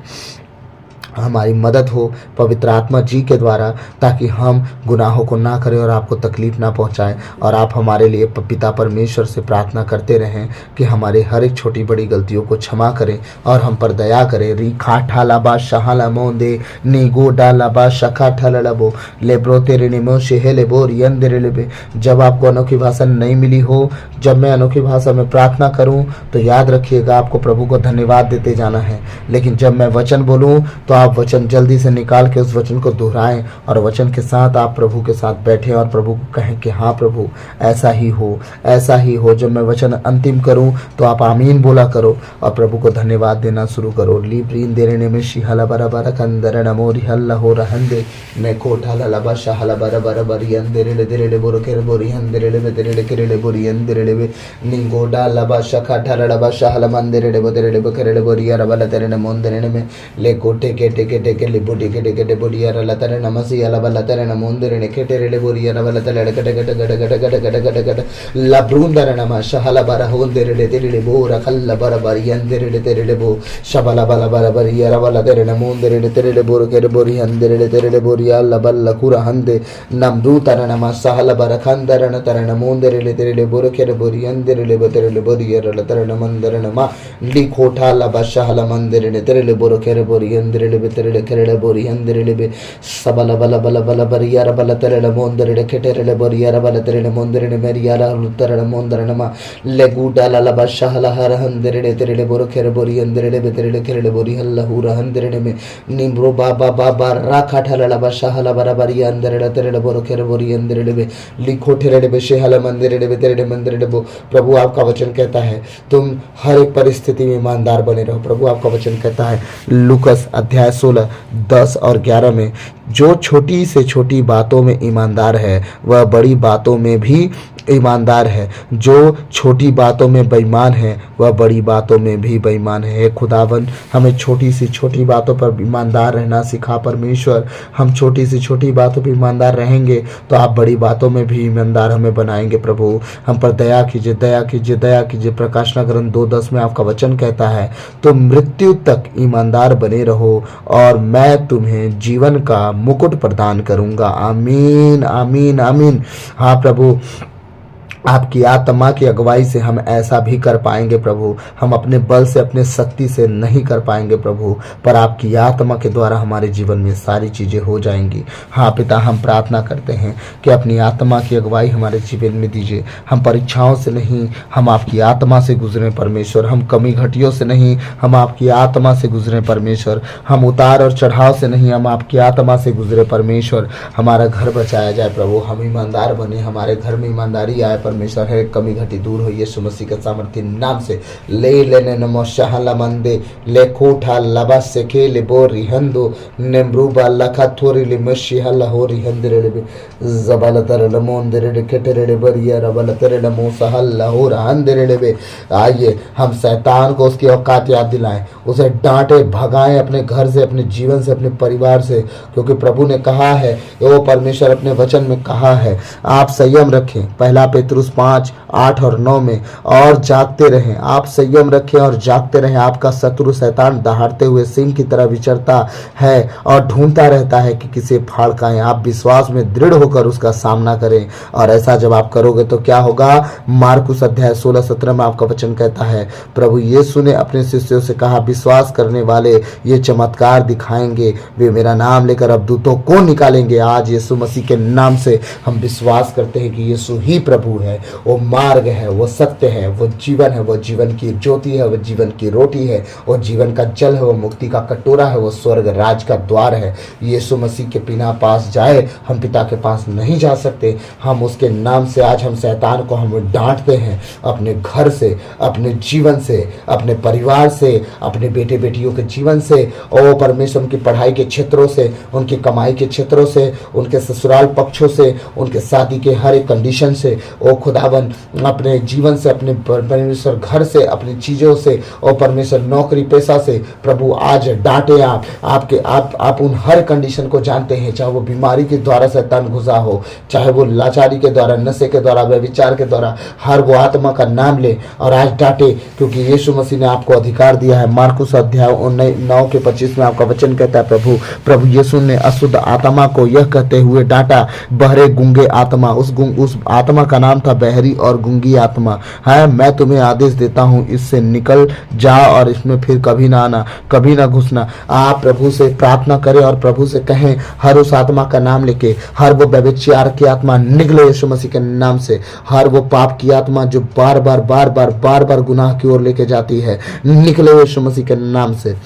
हमारी मदद हो पवित्र आत्मा जी के द्वारा, ताकि हम गुनाहों को ना करें और आपको तकलीफ ना पहुंचाएं। और आप हमारे लिए पिता परमेश्वर से प्रार्थना करते रहें कि हमारे हर एक छोटी बड़ी गलतियों को क्षमा करें और हम पर दया करें। री खाठा लाबा शहाला मोंदे नी गोडा लाबा शखा ठलबो लेब्रो तेरे निमो शेहे लेबो रियंदे लेबे। जब आपको अनोखी भाषा नहीं मिली हो, जब मैं अनोखी भाषा में प्रार्थना करूं, तो याद रखिएगा आपको प्रभु को धन्यवाद देते जाना है। लेकिन जब मैं वचन बोलूं तो आप वचन जल्दी से निकाल के उस वचन को दोहराएं और वचन के साथ आप प्रभु के साथ बैठें और प्रभु को कहें कि हाँ प्रभु, ऐसा ही हो, ऐसा ही हो। जब मैं वचन अंतिम करूं तो आप आमीन बोला करो और प्रभु को धन्यवाद देना शुरू करो। ली प्रीन देने में शिहला बराबर कंदर नमोरी हल्ला हो रहंदे मैं कोठाला लबा शाहला बराबर बरी अंदरेले देरेले बोरो केरे बोरी अंदरेले में देरेले केरेले बोरी अंदरेले में निंगोडा लबा शखा ठाला लबा शाहला मंदरेले बोरेले बकरेले बोरी अरबला तेरे मोंदरेले में ले कोटे के टेके टेके लिबो टेके टेके टे बोरी अरला तेरे नमसी अलबला तेरे मोंदरेले केटेरेले बोरी अरबला तेरे कटे कटे कटे कटे कटे कटे कटे कटे लब्रूंदर नमा शाहला बरा होंदरेले तेरेले बोरा खल्ला बरा बरी अंदरेले तेरेले बो शबला बला बरा बरी अरबला तेरे मोंदरेले तेरेले बोरो केरे बोरी अंदरेले तेरेले बोरी अल्ला बल्ला कुरा हंदे नमरू ತರ ನಮ ಸಹಲ ಬರ ಖಂದರಣ ತರಣ ಮೂಂದರೆಲೆ ತೆರೆಲೆ ಬೊರಕೆರೆ ಬೋರಿ ಅಂದರೆಲೆ ಬತೆರೆಲೆ ಬೋರಿಯರಲ ತರಣ ಮಂದರಣ ಮ ಲಿ ಕೋಠಾಲ ಬಶಹಲ ಮಂದರೆಲೆ ತೆರೆಲೆ ಬೊರಕೆರೆ ಬೋರಿ ಅಂದರೆಲೆ ಬೆತೆರೆಲೆ ಕೆರೆಲೆ ಬೋರಿ ಅಂದರೆಲೆ ಬೆ ಸಬಲ ಬಲ ಬಲ ಬಲ ಬರಿಯರ ಬಲ ತೆರೆಲೆ ಮೂಂದರೆಲೆ ಕೆಟೆರೆಲೆ ಬೋರಿಯರ ಬಲ ತೆರೆಲೆ ಮೂಂದರೆಲೆ ಮೇರಿಯರ ತರಣ ಮೂಂದರಣ ಮ ಲೆ ಗೂಡಾಲ ಬಶಹಲ ಹರ ಹಂದರೆಲೆ ತೆರೆಲೆ ಬೊರಕೆರೆ ಬೋರಿ ಅಂದರೆಲೆ ಬೆತೆರೆಲೆ ಕೆರೆಲೆ ಬೋರಿ ಹಲ್ಲ ಹೂರ ಹಂದರೆಲೆ ಮೆ ನಿಮ್ರೋ ಬಾಬಾ ಬಾಬಾ ರಾ ಖಾಠಲ ಬಶಹಲ ಬರ ಬರಿಯ ಅಂದರೆಲೆ ತೆರೆಲೆ बरोखेर बोरी अंदर डेबे लिखो ठेरे डेबे शेहला मंदिर डेबे तेरे मंदिर डेबो। प्रभु आपका वचन कहता है तुम हर एक परिस्थिति में ईमानदार बने रहो। प्रभु आपका वचन कहता है लूकास अध्याय 16, 10 और 11 में, जो छोटी से छोटी बातों में ईमानदार है वह बड़ी बातों में भी ईमानदार है, जो छोटी बातों में बेईमान है वह बड़ी बातों में भी बेईमान है। खुदावन, हमें छोटी सी छोटी बातों पर ईमानदार रहना सिखा परमेश्वर। हम छोटी सी छोटी बातों पर ईमानदार रहेंगे तो आप बड़ी बातों में भी ईमानदार हमें बनाएंगे। प्रभु हम पर दया कीजिए, दया कीजिए, दया कीजिए। प्रकाशना ग्रंथ 2:10 में आपका वचन कहता है तुम मृत्यु तक ईमानदार बने रहो और मैं तुम्हें जीवन का मुकुट प्रदान करूंगा। आमीन, आमीन, आमीन। हाँ प्रभु, आपकी आत्मा की अगुवाई से हम ऐसा भी कर पाएंगे प्रभु। हम अपने बल से, अपने शक्ति से नहीं कर पाएंगे प्रभु, पर आपकी आत्मा के द्वारा हमारे जीवन में सारी चीज़ें हो जाएंगी। हाँ पिता, हम प्रार्थना करते हैं कि अपनी आत्मा की अगुवाई हमारे जीवन में दीजिए। हम परीक्षाओं से नहीं, हम आपकी आत्मा से गुजरें परमेश्वर। हम कमी घटियों से नहीं, हम आपकी आत्मा से गुजरें परमेश्वर। हम उतार और चढ़ाव से नहीं, हम आपकी आत्मा से गुजरे परमेश्वर। हमारा घर बचाया जाए प्रभु, हम ईमानदार बने, हमारे घर में ईमानदारी आए परमेश्वर हर एक कमी घटी दूर हो यीशु मसीह के सामर्थ्य नाम से। ले लेने नमो शहला मंदे ले कोठा लबा से के ले बो रिहंदो नेम्ब्रूबा लखा थोरी ले मशीहा हो रिहंदरे ले जबल तर लमोंदरे ले केटरे बरिया रबल तर लमो सहल हो रहंदरे ले। आइए हम शैतान को उसकी औकात याद दिलाएं, उसे डांटे भगाएं अपने घर से, अपने जीवन से, अपने परिवार से, क्योंकि प्रभु ने कहा है, वो परमेश्वर अपने वचन में कहा है, आप संयम रखें। पहला पेतरुस 5:8-9 में, और जागते रहें। आप संयम रखें और जागते रहें। आपका शत्रु शैतान दहाड़ते हुए सिंह की तरह विचरता है और ढूंढता रहता है कि किसे फाड़ खाएं। आप विश्वास में दृढ़ होकर उसका सामना करें, और ऐसा जब आप करोगे तो क्या होगा? मार्कुस अध्याय 16-17 में आपका वचन कहता है, प्रभु यीशु ने अपने शिष्यों से कहा, विश्वास करने वाले ये चमत्कार दिखाएंगे, वे मेरा नाम लेकर अबदूतों को निकालेंगे। आज यीशु मसीह के नाम से हम विश्वास करते हैं कि यीशु ही प्रभु है, वो मार्ग है, वो सत्य है, वो जीवन है, वो जीवन की ज्योति है, वो जीवन की रोटी है, वो जीवन का जल है, वो मुक्ति का कटोरा है, वो स्वर्ग राज का द्वार है। यीशु मसीह के बिना पास जाए हम पिता के पास नहीं जा सकते। हम उसके नाम से आज हम शैतान को हम डांटते हैं, अपने घर से, अपने जीवन से, अपने परिवार से, अपने बेटे बेटियों के जीवन से, और परमेश्वर की पढ़ाई के क्षेत्रों से, उनकी कमाई के क्षेत्रों से, उनके ससुराल पक्षों से, उनके शादी के हर एक कंडीशन से, ओ खुदावन अपने जीवन से, अपने परमेश्वर घर से, अपनी चीज़ों से, और परमेश्वर नौकरी पेशा से, प्रभु आज डांटे। आप उन हर कंडीशन को जानते हैं, चाहे वो बीमारी के द्वारा शैतान घुसा हो, चाहे वो लाचारी के द्वारा, नशे के द्वारा, व्यभिचार के द्वारा, हर वो आत्मा का नाम ले और आज डांटे, क्योंकि यीशु मसीह ने आपको अधिकार दिया है। मार्कुस अध्याय 9:25 में आपका वचन कहता है, प्रभु यीशु ने अशुद्ध आत्मा को यह कहते हुए डांटा, बहरे गूंगे आत्मा, उस आत्मा का नाम था बहरी और गूंगी आत्मा, है मैं तुम्हें आदेश देता हूँ, इससे निकल जा और इसमें फिर कभी ना आना, कभी ना घुसना। आप प्रभु से प्रार्थना करें और प्रभु से कहें, हर उस आत्मा का नाम लेके, हर वो व्यभिचार की आत्मा निकले यीशु मसीह के नाम से, हर वो पाप की आत्मा जो बार बार गुनाह की ओर लेके जाती है, निकले यीशु मसीह के नाम से।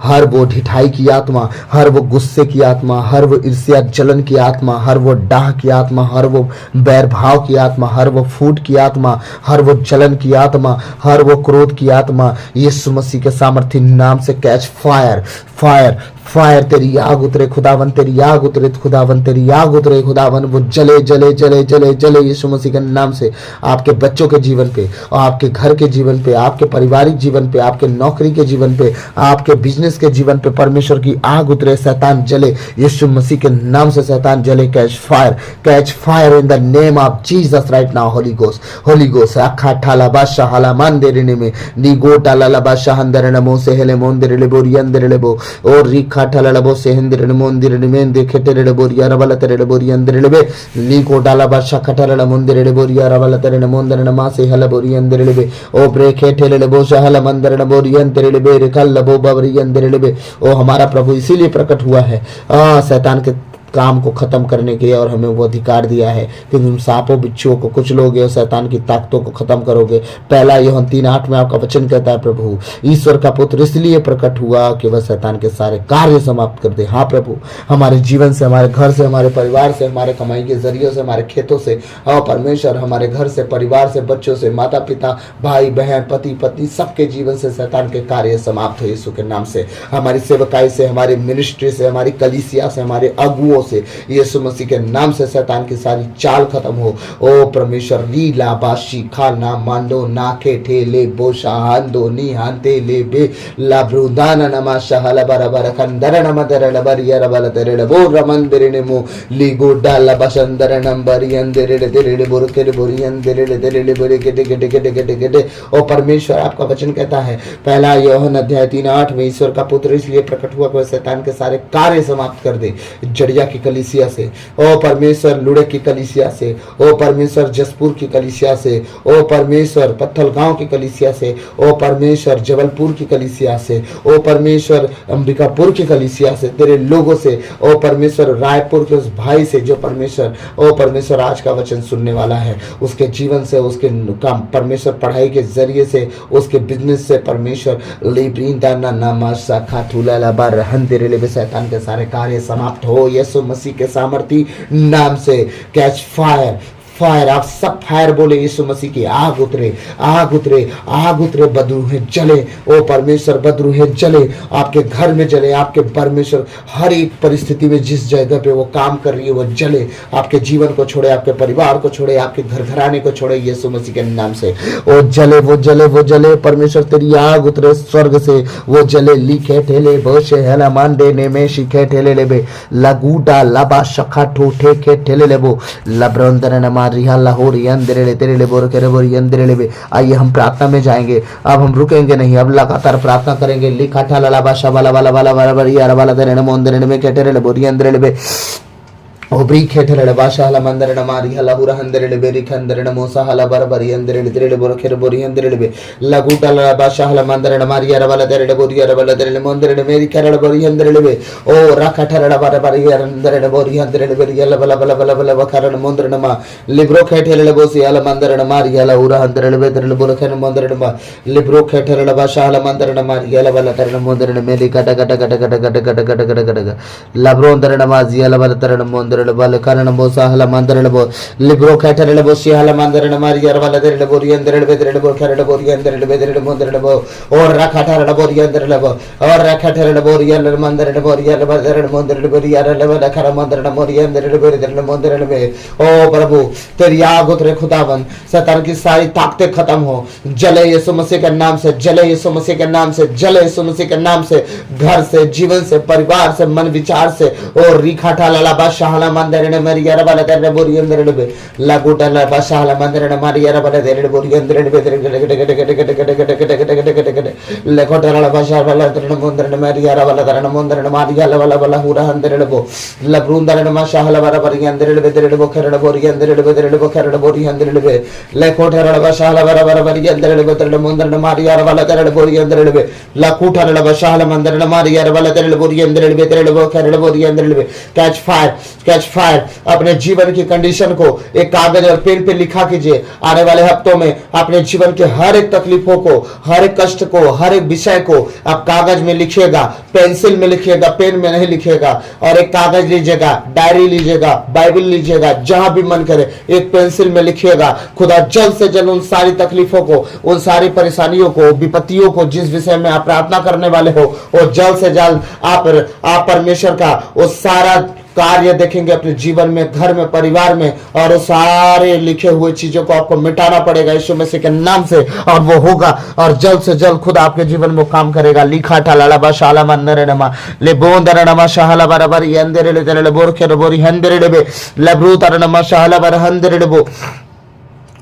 हर वो ढिठाई की आत्मा, हर वो गुस्से की आत्मा, हर वो ईर्ष्या जलन की आत्मा, हर वो डाह की आत्मा, हर वो बैर भाव की आत्मा, हर वो फूट की आत्मा, हर वो जलन की आत्मा, हर वो क्रोध की आत्मा, यीशु मसीह के सामर्थ्य नाम से कैच फायर फायर फायर। तेरी आग उतरे खुदावन, तेरी आग उतरे खुदावन, तेरी आग उतरे खुदावन, वो जले जले जले जले जले यीशु मसीह के नाम से आपके बच्चों के जीवन पे, और आपके घर के जीवन पे, आपके पारिवारिक जीवन पे, आपके नौकरी के जीवन पे, आपके बिजनेस के जीवन पे परमेश्वर की आग उतरे, शैतान जले यीशु मसीह के नाम से, शैतान जले। Catch fire in the name of Jesus right now. Holi ghost अखा ठाला बादशाह हाला मान दे रे में नी गो टाला ला बादशाह अंदर नमो से हेले मोन दे रे बोरी अंदर ले बो और री खाठलबो से हिंदिरन मोंदिरन में देखे तेरे बोरिया रबल तेरे बोरिया अंदर लेबे ली को डाला बादशाह खटल मोंदिरन बोरिया रबल तेरे मोंदरन मा से हल बोरिया अंदर लेबे ओ ब्रेखे ठेले लेबो सहल मंदरन बोरिया अंदर लेबे रिकल लबो बबरी अंदर लेबे। ओ हमारा प्रभु इसीलिए प्रकट हुआ है शैतान के काम को खत्म करने के लिए, और हमें वो अधिकार दिया है कि तुम सांपों बिच्छुओं को कुचलोगे और शैतान की ताकतों को खत्म करोगे। पहला यूहन्ना 3:8 में आपका वचन कहता है, प्रभु ईश्वर का पुत्र इसलिए प्रकट हुआ कि वह शैतान के सारे कार्य समाप्त कर दे। हाँ प्रभु, हमारे जीवन से, हमारे घर से, हमारे परिवार से, हमारे कमाई के जरिए से, हमारे खेतों से, हाँ परमेश्वर हमारे घर से, परिवार से, बच्चों से, माता पिता, भाई बहन, पति पत्नी, सबके जीवन से शैतान के कार्य समाप्त हो यीशु के नाम से। हमारी सेवकाई से, हमारी मिनिस्ट्री से, हमारी कलीसिया से, हमारे अगुओं से, यीशु मसीह के नाम से शैतान की सारी चाल खत्म हो। ओ परमेश्वर लीला बाशी खाना मांडो नाके ठेले बोशा हांदो नी हांते ले बे लाब्रुदान नमा शहला बराबर खंदर नमदर लबर यरबल तेरे बो रमंदर ने मो लीगो डाला बसंदर नंबर यंदर तेरे बोर तेरे बोरी यंदर तेरे बोरे के के ओ परमेश्वर आपका वचन कहता है पहला यूहन्ना अध्याय 3:8 में, ईश्वर का पुत्र इसलिए प्रकट हुआ कि शैतान के सारे कार्य समाप्त कर दे। जड़िया की कलीसिया से, ओ परमेश्वर लुड़े की कलीसिया से, ओ परमेश्वर जसपुर की कलीसिया से, ओ परमेश्वर पत्थल गांव की कलीसिया से, ओ परमेश्वर जबलपुर की कलीसिया से, ओ परमेश्वर अंबिकापुर की कलीसिया से, तेरे लोगों से, ओ परमेश्वर रायपुर के उस भाई से जो परमेश्वर, ओ परमेश्वर आज का वचन सुनने वाला है, उसके जीवन से, उसके काम परमेश्वर पढ़ाई के जरिए से, उसके बिजनेस से परमेश्वर शैतान के सारे कार्य समाप्त हो यीशु मसीह के सामर्थी नाम से। कैच फायर फायर, आप सब फायर बोले यीशु मसीह की, आग उतरे, आग उतरे, आग उतरे, बदरूहें जले, ओ परमेश्वर बदरूहें जले, आपके घर में जले, आपके परमेश्वर हर एक परिस्थिति में जिस जगह पे वो काम कर रही है वो जले, आपके जीवन को छोड़े, आपके परिवार को छोड़े, आपके घर घराने को छोड़े यीशु मसीह के नाम से। ओ जले, वो जले, वो जले, परमेश्वर तेरी आग उतरे स्वर्ग से, वो जले। लिखे ठेले बोशे हेला मांडे ने में शिखे ठेले लेबे लगूडा लबा शखा ठोठे के ठेले लेबो लब्रंदर न मारिया लाहौर यंदरे ले तेरे लेबो रे बोर यंदरे लेबे। आइए हम प्रार्थना में जाएंगे, अब हम रुकेंगे नहीं, अब लगातार प्रार्थना करेंगे। लिखा ठाला लाबा शाबाला वाला वाला वाला वाला वाला तेरे न मोंदरे में के ठेले लेबो यंदरे लेबे ओब्री खेठरड़ बाशाला मंदरड़ मारी हला हुरा हंदरड़ बेरी खंदरड़ मोसा हला बरबरी अंदरड़ तेरे बोर खेर बोरी अंदरड़ बे लगूटल बाशाला मंदरड़ मारी अरबला तेरे बोरी अरबला तेरे मंदरड़ मेरी खरड़ बोरी अंदरड़ बे ओ रखा ठरड़ बरबरी अंदरड़ बोरी अंदरड़ बेरी अल बला बला बला बला खरड़ मंदरड़ मा लिब्रो खेठरड़ बोसी अल मंदरड़ मारी हला हुरा अंदरड़ बे तेरे बोर खेर मंदरड़ मा लिब्रो खेठरड़ बाशाला मंदरड़ मारी अल बला तेरे मंदरड़ मेरी कट कट कट कट कट कट कट कट कट लब्रो अंदरड़ माजी अल बला तेरे मंदरड़ बल करण बो सहला मंदरड़ बो लिब्रो खेठरड़ बो सिहला मंदरड़ मारी अरबला तेरे बोरी अंदरड़ बे तेरे बोर खेरड़ बोरी अंदरड़ बे तेरे मंदरड़ बो और रखा ठरड़ बोरी अंदरड़ बो और रखा ठरड़ बोरी अल मंदरड़ बोरी अल तेरे मंदरड़ बोरी अल बला खरा मंदरड़ बोरी अंदरड़ बे तेरे मंदरड़ में। ओ प्रभु तेरी आग उतरे खुदावन, शैतान की सारी ताकतें खत्म हो, जले यीशु मसीह के नाम से, जले यीशु मसीह के नाम से, जले यीशु मसीह के नाम से, घर से, जीवन से, परिवार से, मन विचार से। और रिखा ठाला बादशाह मंदरने मरी अरबला तेरे बोरी अंदरड़ बे लगूटल बादशाह मंदरने मरी अरबला तेरे बोरी अंदरड़ बे तेरे गट गट गट गट गट गट गट गट गट गट गट गट लकोटल बादशाह वाला तेरे मंदरने मरी अरबला तेरे मंदरने मारी अल वाला वाला हुरा अंदरड़ बो लब्रुंदरने माशाह वाला बरी अंदरड़ बे तेरे बो खरड़ बोरी अंदरड़ बे तेरे बो खरड़ बोरी अंदरड़ बे लकोटल बादशाह वाला वाला बरी अंदरड़ बे तेरे मंदरने मारी अरबला तेरे बोरी अंदरड़ बे लकोटल बादशाह मंदरने मारी अरबला तेरे बोरी अंदरड़ बे तेरे बो खरड़ बोरी अंदरड़ बे। Catch fire, catch fire. अपने जीवन की कंडीशन को एक कागज और पेन पे लिखा कीजिए। आने वाले हफ्तों में अपने जीवन के हर एक तकलीफों को, हर एक कष्ट को, हर एक विषय को आप कागज में लिखिएगा, पेंसिल में लिखिएगा, पेन में नहीं लिखिएगा। और एक कागज लीजिएगा, डायरी लीजिएगा, बाइबल लीजिएगा, जहां भी मन करे एक पेंसिल में लिखिएगा। खुदा जल्द से जल्द उन सारी तकलीफों को, उन सारी परेशानियों को, विपत्तियों को, जिस विषय में आप प्रार्थना करने वाले हो, और जल्द से जल्द आप परमेश्वर का वो सारा कार्य देखेंगे अपने जीवन में, घर में, परिवार में। और वो सारे लिखे हुए चीजों को आपको मिटाना पड़ेगा यीशु मसीह के नाम से, और वो होगा। और जल्द से जल्द खुद आपके जीवन में काम करेगा। लिखा ठाला बाशाला मंदरे नमा ले बोंदर नमा शाहला बराबर यंदरे ले तेरे बोर खेर बोरी हंदरे ले बे लब्रू तर नमा शाहला बर हंदरे ले बो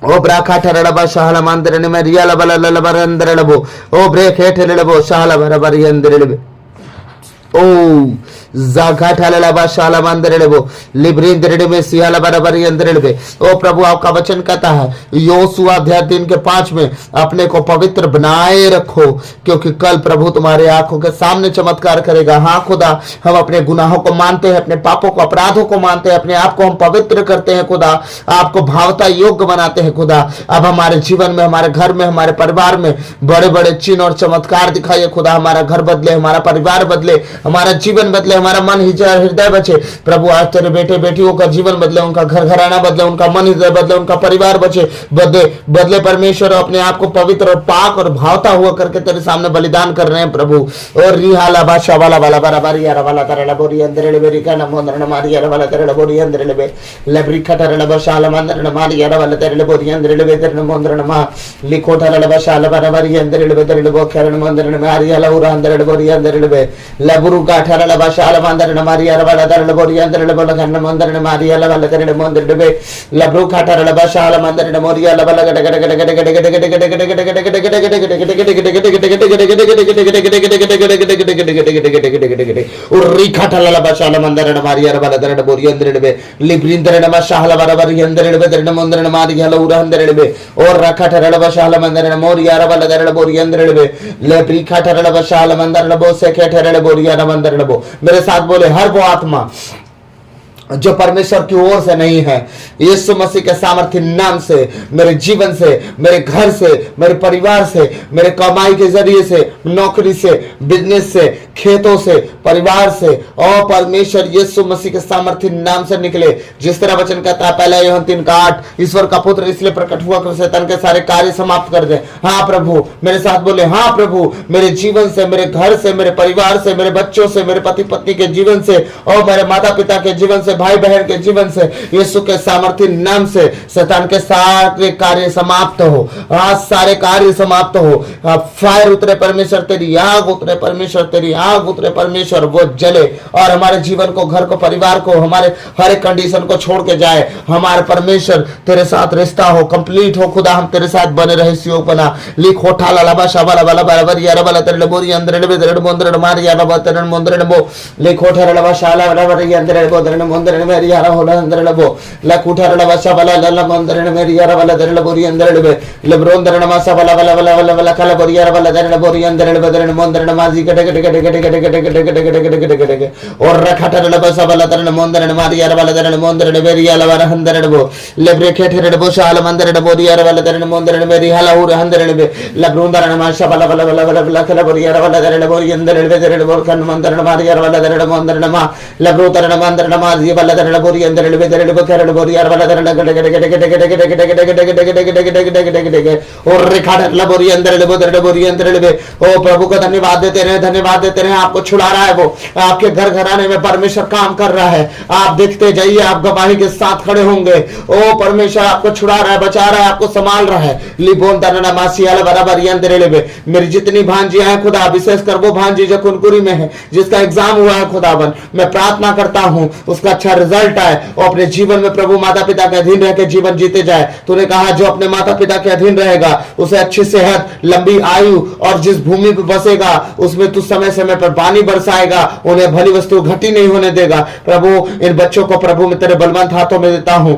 ओ ब्राखा ठरड़ बाशाला मंदरे ने रियाला बला लबर हंदरे ले बो ओ ब्रेक हे ठेले ले बो शाहला बराबर यंदरे ले बे ओ जागा ठाला बाशाला मंदरे ले बो लिब्रिंदरे में सियाला बराबर यंदरे ले बे। ओ प्रभु आपका वचन कहता है योशुआ अध्याय 3 के 5 में, अपने को पवित्र बनाए रखो क्योंकि कल प्रभु तुम्हारे आंखों के सामने चमत्कार करेगा। हाँ खुदा, हम अपने गुनाहों को मानते हैं, अपने पापों को, अपराधों को मानते हैं, अपने आप को हम पवित्र करते हैं खुदा, आपको भावता योग्य बनाते हैं खुदा। अब हमारे जीवन में, हमारे घर में, हमारे परिवार में बड़े बड़े चिन्ह और चमत्कार दिखाइए खुदा। हमारा घर बदले, हमारा परिवार बदले, हमारा जीवन बदले, हमारा मन हृदय बचे प्रभु। आज तेरे बेटे बेटियों का जीवन बदले, उनका घर घराना बदले, उनका मन हृदय बदले, उनका परिवार बचे बदले परमेश्वर। अपने आप को पवित्र और पाक और भावता हुआ करके तेरे सामने बलिदान कर रहे हैं प्रभु। और रिहाला बादशाह वाला वाला बराबर यार वाला तरला बोरी अंदर ले बेरी का नमोंदर न मारी यार वाला तरला बोरी अंदर ले बे लेब्री खटरला बादशाह मंदर न मारी यार वाला तरला बोरी अंदर ले बे तेरे नमोंदर न मा लिखो तरला बादशाह बराबर अंदर ले बे तेरे बो खरन मंदर न मारी याला उरा अंदर ले बोरी अंदर ले बे लेब्रू का ठरला बादशाह मंदर न मारी यार वाला तरला बोरी अंदर ले बोला खरन मंदर न मारी याला वाला तेरे मंदर ले बे लेब्रू का ठरला बादशाह मंदर न मोरी याला वाला गड गड गड गड गड गड गड गड गड गड गड मेरे साथ बोले हर वो आत्मा जो परमेश्वर की ओर से नहीं है, यीशु मसीह के सामर्थ्य नाम से, मेरे जीवन से, मेरे घर से, मेरे परिवार से, मेरे कमाई के जरिए से, नौकरी से, बिजनेस से, खेतों से, परिवार से, और परमेश्वर यीशु मसीह के सामर्थ्य नाम से निकले। जिस तरह वचन कहता है पहला यूहन्ना 3:8, ईश्वर का पुत्र इसलिए प्रकट हुआ कि शैतान के सारे कार्य समाप्त कर दे। हाँ प्रभु, मेरे साथ बोले, हाँ प्रभु, मेरे जीवन से, मेरे घर से, मेरे परिवार से, मेरे बच्चों से, मेरे पति पत्नी के जीवन से, और मेरे माता पिता के जीवन से, भाई बहन के जीवन से, यीशु के सामर्थ्य नाम से शैतान के सारे कार्य समाप्त हो। आज सारे कार्य समाप्त हो। फायर उतरे परमेश्वर, तेरी आग उतरे परमेश्वर, तेरी आग उतरे परमेश्वर, वो जले और हमारे जीवन को, घर को, परिवार को, हमारे हर एक कंडीशन को छोड़ के जाए। हमारे परमेश्वर तेरे साथ रिश्ता हो, कंप्लीट हो खुदा, हम तेरे साथ बने रहे। सियो बना लिखो ठाला लबा शाबाला बला बराबर यार बला तेरे बोरी अंदर ले तेरे मोंदर मार यार बाबा तेरे मोंदर ले बो लिखो ठहरा लबा शाला बराबर यार तेरे बो तेरे मोंदर ले मेरी यार होला अंदर ले बो लखो ठहरा लबा शाबाला लला मोंदर ले मेरी यार बला तेरे बोरी अंदर ले ले ब्रोंदर नमा शाबाला बला बला बला बला कला बोरी यार बला तेरे बोरी अंदर ले तेरे मोंदर माजी कटे कटे कटे कटे कटे कटे कटे कटे कटे कटे कटे और रखा ठहरा लबा शाबाला तेरे मोंदर मारी यार बला तेरे मोंदर ले मेरी यार बला अंदर ले बो ले ब्रेके ठहरा बो शाला मंदर ले बोरी यार बला तेरे मोंदर ले मेरी हाला उर अंदर ले la brunda na masha bala bala bala bala bala kala bori yara bala dare bori andar le dare bor kan mandar na mari yara bala dare mandar na ma la brota na mandar na mari bala dare bori andar le dare bor kara bori yara bala dare gade gade gade gade gade gade gade gade gade gade gade gade gade और रेखा ला बोरी अंदर ले दरे बोरी अंदर ले ओ प्रभु का धन्यवाद देते रहे, धन्यवाद देते रहे। आपको छुड़ा रहा है, वो आपके घर घराने में परमेश्वर काम कर रहा है। आप देखते जाइए, आप गवाही के साथ खड़े होंगे। ओ परमेश्वर आपको छुड़ा रहा है, बचा रहा है, आपको संभाल रहा है। लिबोन दरना मासी आला बराबर मेरी जितनी भांजियां हैं खुदा, विशेषकर वो भांजी जो कुनकुरी में है, जिसका एग्जाम हुआ है खुदावन, मैं प्रार्थना करता हूं उसका अच्छा रिजल्ट आए और अपने जीवन में प्रभु माता पिता के अधीन रह के जीवन जीते जाए। तूने कहा जो अपने माता पिता के अधीन रहेगा उसे अच्छी सेहत, लंबी आयु, और जिस भूमि पर बसेगा उसमें तू समय समय पर पानी बरसाएगा, उन्हें भली वस्तु घटी नहीं होने देगा। प्रभु इन बच्चों को प्रभु मैं तेरे बलवंत हाथों में देता हूं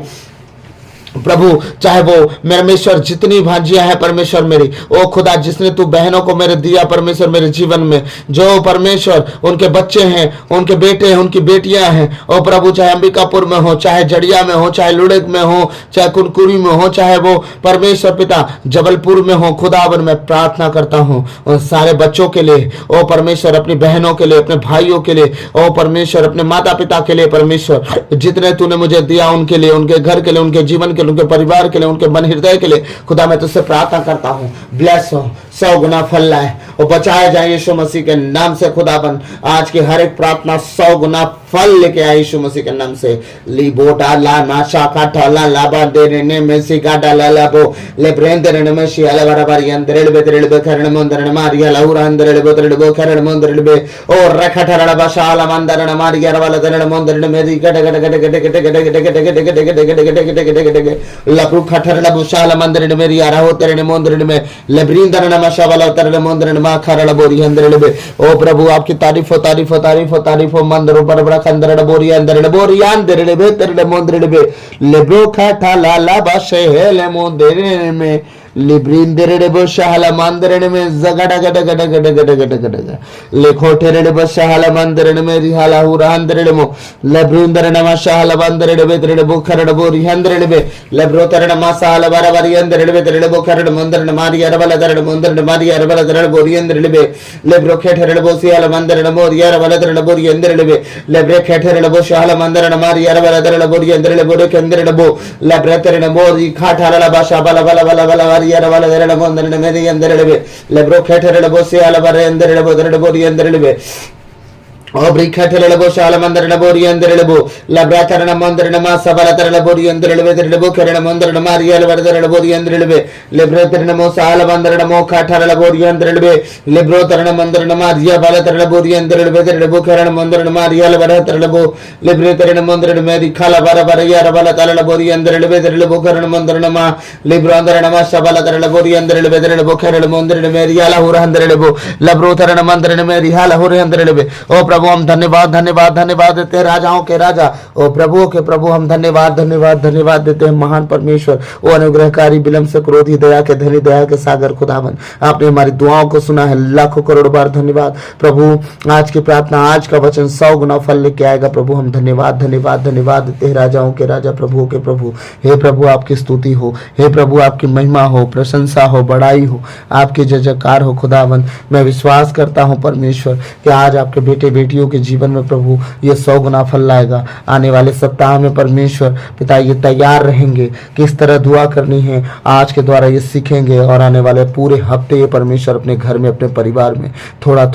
प्रभु, चाहे वो परमेश्वर जितनी भांजियां हैं परमेश्वर मेरी, ओ खुदा जिसने तू बहनों को मेरे दिया परमेश्वर मेरे जीवन में, जो परमेश्वर उनके बच्चे हैं, उनके बेटे हैं, उनकी बेटियां हैं, ओ प्रभु चाहे अंबिकापुर में हो, चाहे जड़िया में हो, चाहे लुड़क में हो, चाहे कुनकुरी में हो, चाहे वो परमेश्वर पिता जबलपुर में हो, खुदावन मैं प्रार्थना करता हूँ उन सारे बच्चों के लिए, ओ परमेश्वर अपनी बहनों के लिए, अपने भाइयों के लिए, ओ परमेश्वर अपने माता पिता के लिए, परमेश्वर जितने तूने मुझे दिया उनके लिए, उनके घर के लिए, उनके जीवन के लिए, उनके परिवार के लिए, उनके मन हृदय के लिए खुदा मैं तुझसे प्रार्थना करता हूँ। ब्लेस हो, 100 गुना फल लाए और बचाए जाए यीशु मसीह के नाम से। खुदाबंद आज की हर एक प्रार्थना 100 गुना फल लेके आए यीशु मसीह के नाम से। लिबोटा ला नाशा काटा ला लाबा देने ने में सी काटा ला लाबो ले ब्रेंदर ने में शी अला बराबर यंदरेल बे खरण मंदर ने मारिया लाउरा अंदरेल बो खरण मंदर बे और रखा ठरड़ा बशाला मंदर ने मारिया वाला दरड़ मंदर ने मेरी गड गड गड गड गड गड गड गड गड गड गड गड गड गड गड लपु खठरड़ा बुशाला मंदर ने मेरी यारा हो तेरे ने मंदर में लेब्रिंदर ने मशा वाला तेरे मंदर ने मा खरड़ा बोरी अंदरेल बे। ओ प्रभु आपकी तारीफ हो, तारीफ हो, तारीफ हो, तारीफ हो। मंदरों पर कंदरड़ बोरी अंदर बोरी अंदर बे तेरे मंदर बे लेब्रो खाटा लाला बाशे ले मंदर में लिब्रिंदरे बशाला मंदर में जगड़ गड गड गड गड गड गड लेखोटेरे बशाला मंदर में रिहाला हुरा अंदर मो लेब्रुंदर नमा शाला मंदर बे तेरे बुखरड़ बोरी अंदर बे लेब्रो तेरे नमा साला बराबर अंदर बे तेरे बुखरड़ मंदर मारी अरबला तेरे मंदर मारी अरबला तेरे बोरी अंदर बे लेब्रो खेठरे बोसियाला मंदर मोरी अरबला तेरे बोरी अंदर बे लेब्रे खेठरे बोशाला मंदर मारी अरबला तेरे बोरी अंदर बोरे के अंदर बो लेब्रे तेरे मोरी खाठाला बाशा बला बला बला बला यार वाला दरड़ मंदर ने मेरी अंदर ले लेब्रो खेठरे बोसे आला बारे अंदर ले दरड़ बोरी अंदर ले और ब्रिखठले लबो शाला मंदर लबोरी अंदर लबो लब्राचरण मंदर नमा सबला तर लबोरी अंदर लबे तर लबो करण मंदर नमा रियल वरदर लबोरी अंदर लबे लेब्रोतर नमो साल मंदर नमो खाठर लबोरी अंदर लबे लेब्रोतर मंदर नमा रिया वाला तर लबोरी अंदर लबे तर लबो करण मंदर नमा रियल वरदर लबो लेब्रोतर मंदर में दिखाला बारा बारा यार वाला तर लबोरी अंदर लबे तर लबो करण मंदर नमा लेब्रो अंदर नमा सबला तर लबोरी अंदर लबे तर लबो करण मंदर में रियाला हो अंदर लबो लेब्रोतर मंदर में रिहाला हो अंदर लबे। ओ प्रभु प्रभु हम धन्यवाद धन्यवाद धन्यवाद देते हैं, राजाओं के राजा ओ प्रभुओं के प्रभु हम धन्यवाद धन्यवाद धन्यवाद देते हैं। महान परमेश्वर ओ अनुग्रहकारी, विलंब से क्रोधी, दया के धनी, दया के सागर खुदावन, आपने हमारी दुआओं को सुना है। लाखों करोड़ बार धन्यवाद प्रभु। आज की प्रार्थना, आज का वचन 100 गुना फल लेके आएगा प्रभु। हम धन्यवाद धन्यवाद धन्यवाद देते हैं, राजाओं के राजा, प्रभुओं के प्रभु। हे प्रभु आपकी स्तुति हो, हे प्रभु आपकी महिमा हो, प्रशंसा हो, बड़ाई हो, आपकी जय जयकार हो खुदावन। मैं विश्वास करता हूँ परमेश्वर कि आज आपके बेटे बेटियों के जीवन में प्रभु ये 100 गुना फल लाएगा। आने वाले सप्ताह में परमेश्वर पिता ये तैयार रहेंगे किस तरह दुआ करनी है, आज के द्वारा ये सीखेंगे और आने वाले पूरे हफ्ते ये परमेश्वर अपने घर में, अपने परिवार में थोड़ा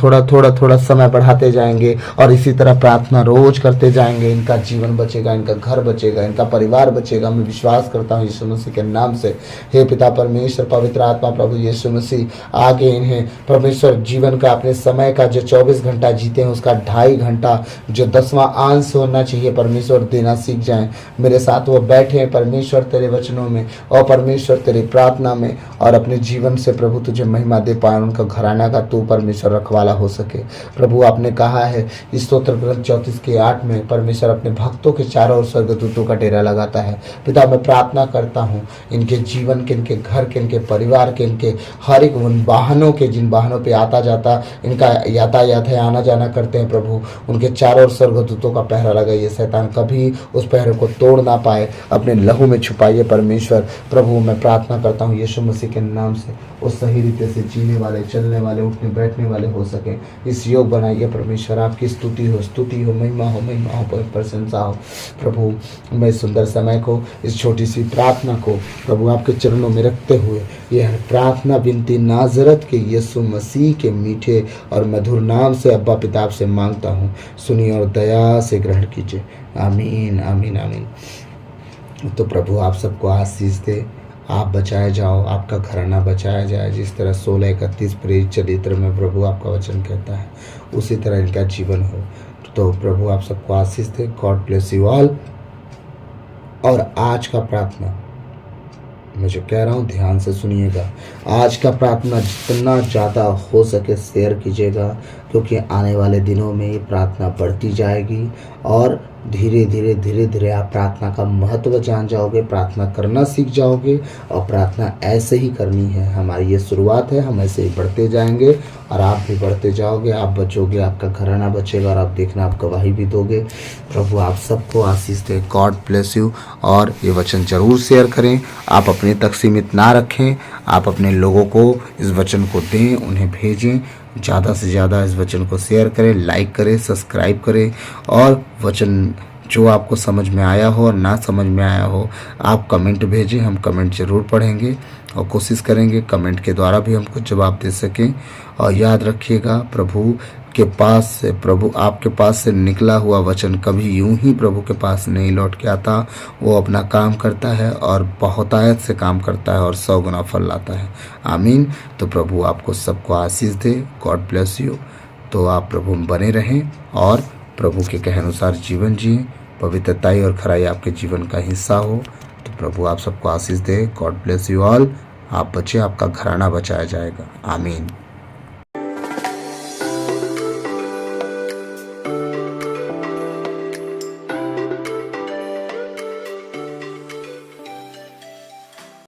थोड़ा समय बढ़ाते जाएंगे और इसी तरह प्रार्थना रोज करते जाएंगे। इनका जीवन बचेगा, इनका घर बचेगा, इनका परिवार बचेगा। मैं विश्वास करता हूँ यीशु मसीह के नाम से। हे पिता परमेश्वर, पवित्र आत्मा प्रभु यीशु मसीह आगे इन्हें परमेश्वर जीवन का, अपने समय का जो 24 घंटा जीते हैं उसका 2.5 घंटा जो 10वां अंश होना चाहिए परमेश्वर देना सीख जाएं। मेरे साथ वो बैठे हैं परमेश्वर तेरे वचनों में और परमेश्वर तेरी प्रार्थना में, और अपने जीवन से प्रभु तुझे महिमा दे पाए। उनका घराना का तू परमेश्वर रखवाला हो सके प्रभु। आपने कहा है इस स्तोत्र ग्रंथ 34:8 में परमेश्वर अपने भक्तों के चारों ओर स्वर्गदूतों का डेरा लगाता है। पिता मैं प्रार्थना करता हूँ इनके जीवन के, इनके घर के, इनके परिवार के, इनके हर एक उन वाहनों के, जिन वाहनों पे आता जाता इनका यातायात है, आना जाना करते हैं प्रभु, उनके चारों ओर स्वर्गदूतों का पहरा लगाइए। शैतान कभी उस पहरे को तोड़ ना पाए, अपने लहू में छुपाइए परमेश्वर। प्रभु मैं प्रार्थना करता हूँ यीशु मसीह के नाम से वो सही रीति से जीने वाले, चलने वाले, उठने बैठने वाले हो सके, इस योग बनाइए परमेश्वर। आपकी स्तुति हो, महिमा हो, प्रशंसा हो प्रभु। मैं इस सुंदर समय को, इस छोटी सी प्रार्थना को प्रभु आपके चरणों में रखते हुए यह प्रार्थना विनती नाजरत के यीशु मसीह के मीठे और मधुर नाम से अब्बा पिता से मांगता हूँ, सुनिए और दया से ग्रहण कीजिए। आमीन आमीन आमीन। तो प्रभु आप सबको आशीष दे, आप बचाए जाओ, आपका घराना बचाया जाए। जिस तरह 16:31 प्रेरित चरित्र में प्रभु आपका वचन कहता है उसी तरह इनका जीवन हो। तो प्रभु आप सबको आशीष दे। God bless you all. और आज का प्रार्थना मैं जो कह रहा हूँ ध्यान से सुनिएगा। आज का प्रार्थना जितना ज़्यादा हो सके शेयर कीजिएगा, क्योंकि आने वाले दिनों में ये प्रार्थना बढ़ती जाएगी और धीरे धीरे आप प्रार्थना का महत्व जान जाओगे, प्रार्थना करना सीख जाओगे। और प्रार्थना ऐसे ही करनी है, हमारी ये शुरुआत है, हम ऐसे ही बढ़ते जाएंगे और आप भी बढ़ते जाओगे। आप बचोगे, आपका घराना बचेगा और आप देखना आप गवाही भी दोगे। प्रभु आप सबको आशीष दे। God bless you. और ये वचन जरूर शेयर करें, आप अपने तक सीमित ना रखें, आप अपने लोगों को इस वचन को दें, उन्हें भेजें। ज़्यादा से ज़्यादा इस वचन को शेयर करें, लाइक करें, सब्सक्राइब करें। और वचन जो आपको समझ में आया हो और ना समझ में आया हो आप कमेंट भेजें, हम कमेंट ज़रूर पढ़ेंगे और कोशिश करेंगे कमेंट के द्वारा भी हमको जवाब दे सकें। और याद रखिएगा प्रभु के पास से, प्रभु आपके पास से निकला हुआ वचन कभी यूं ही प्रभु के पास नहीं लौट के आता। वो अपना काम करता है और बहुतायत से काम करता है और 100 गुना फल लाता है। आमीन। तो प्रभु आपको सबको आशीष दे। God bless you. तो आप प्रभु में बने रहें और प्रभु के कहे अनुसार जीवन जिए, पवित्रताई और खराई आपके जीवन का हिस्सा हो। तो प्रभु आप सबको आशीष दे। God bless you all. आप बचे, आपका घराना बचाया जाएगा। आमीन।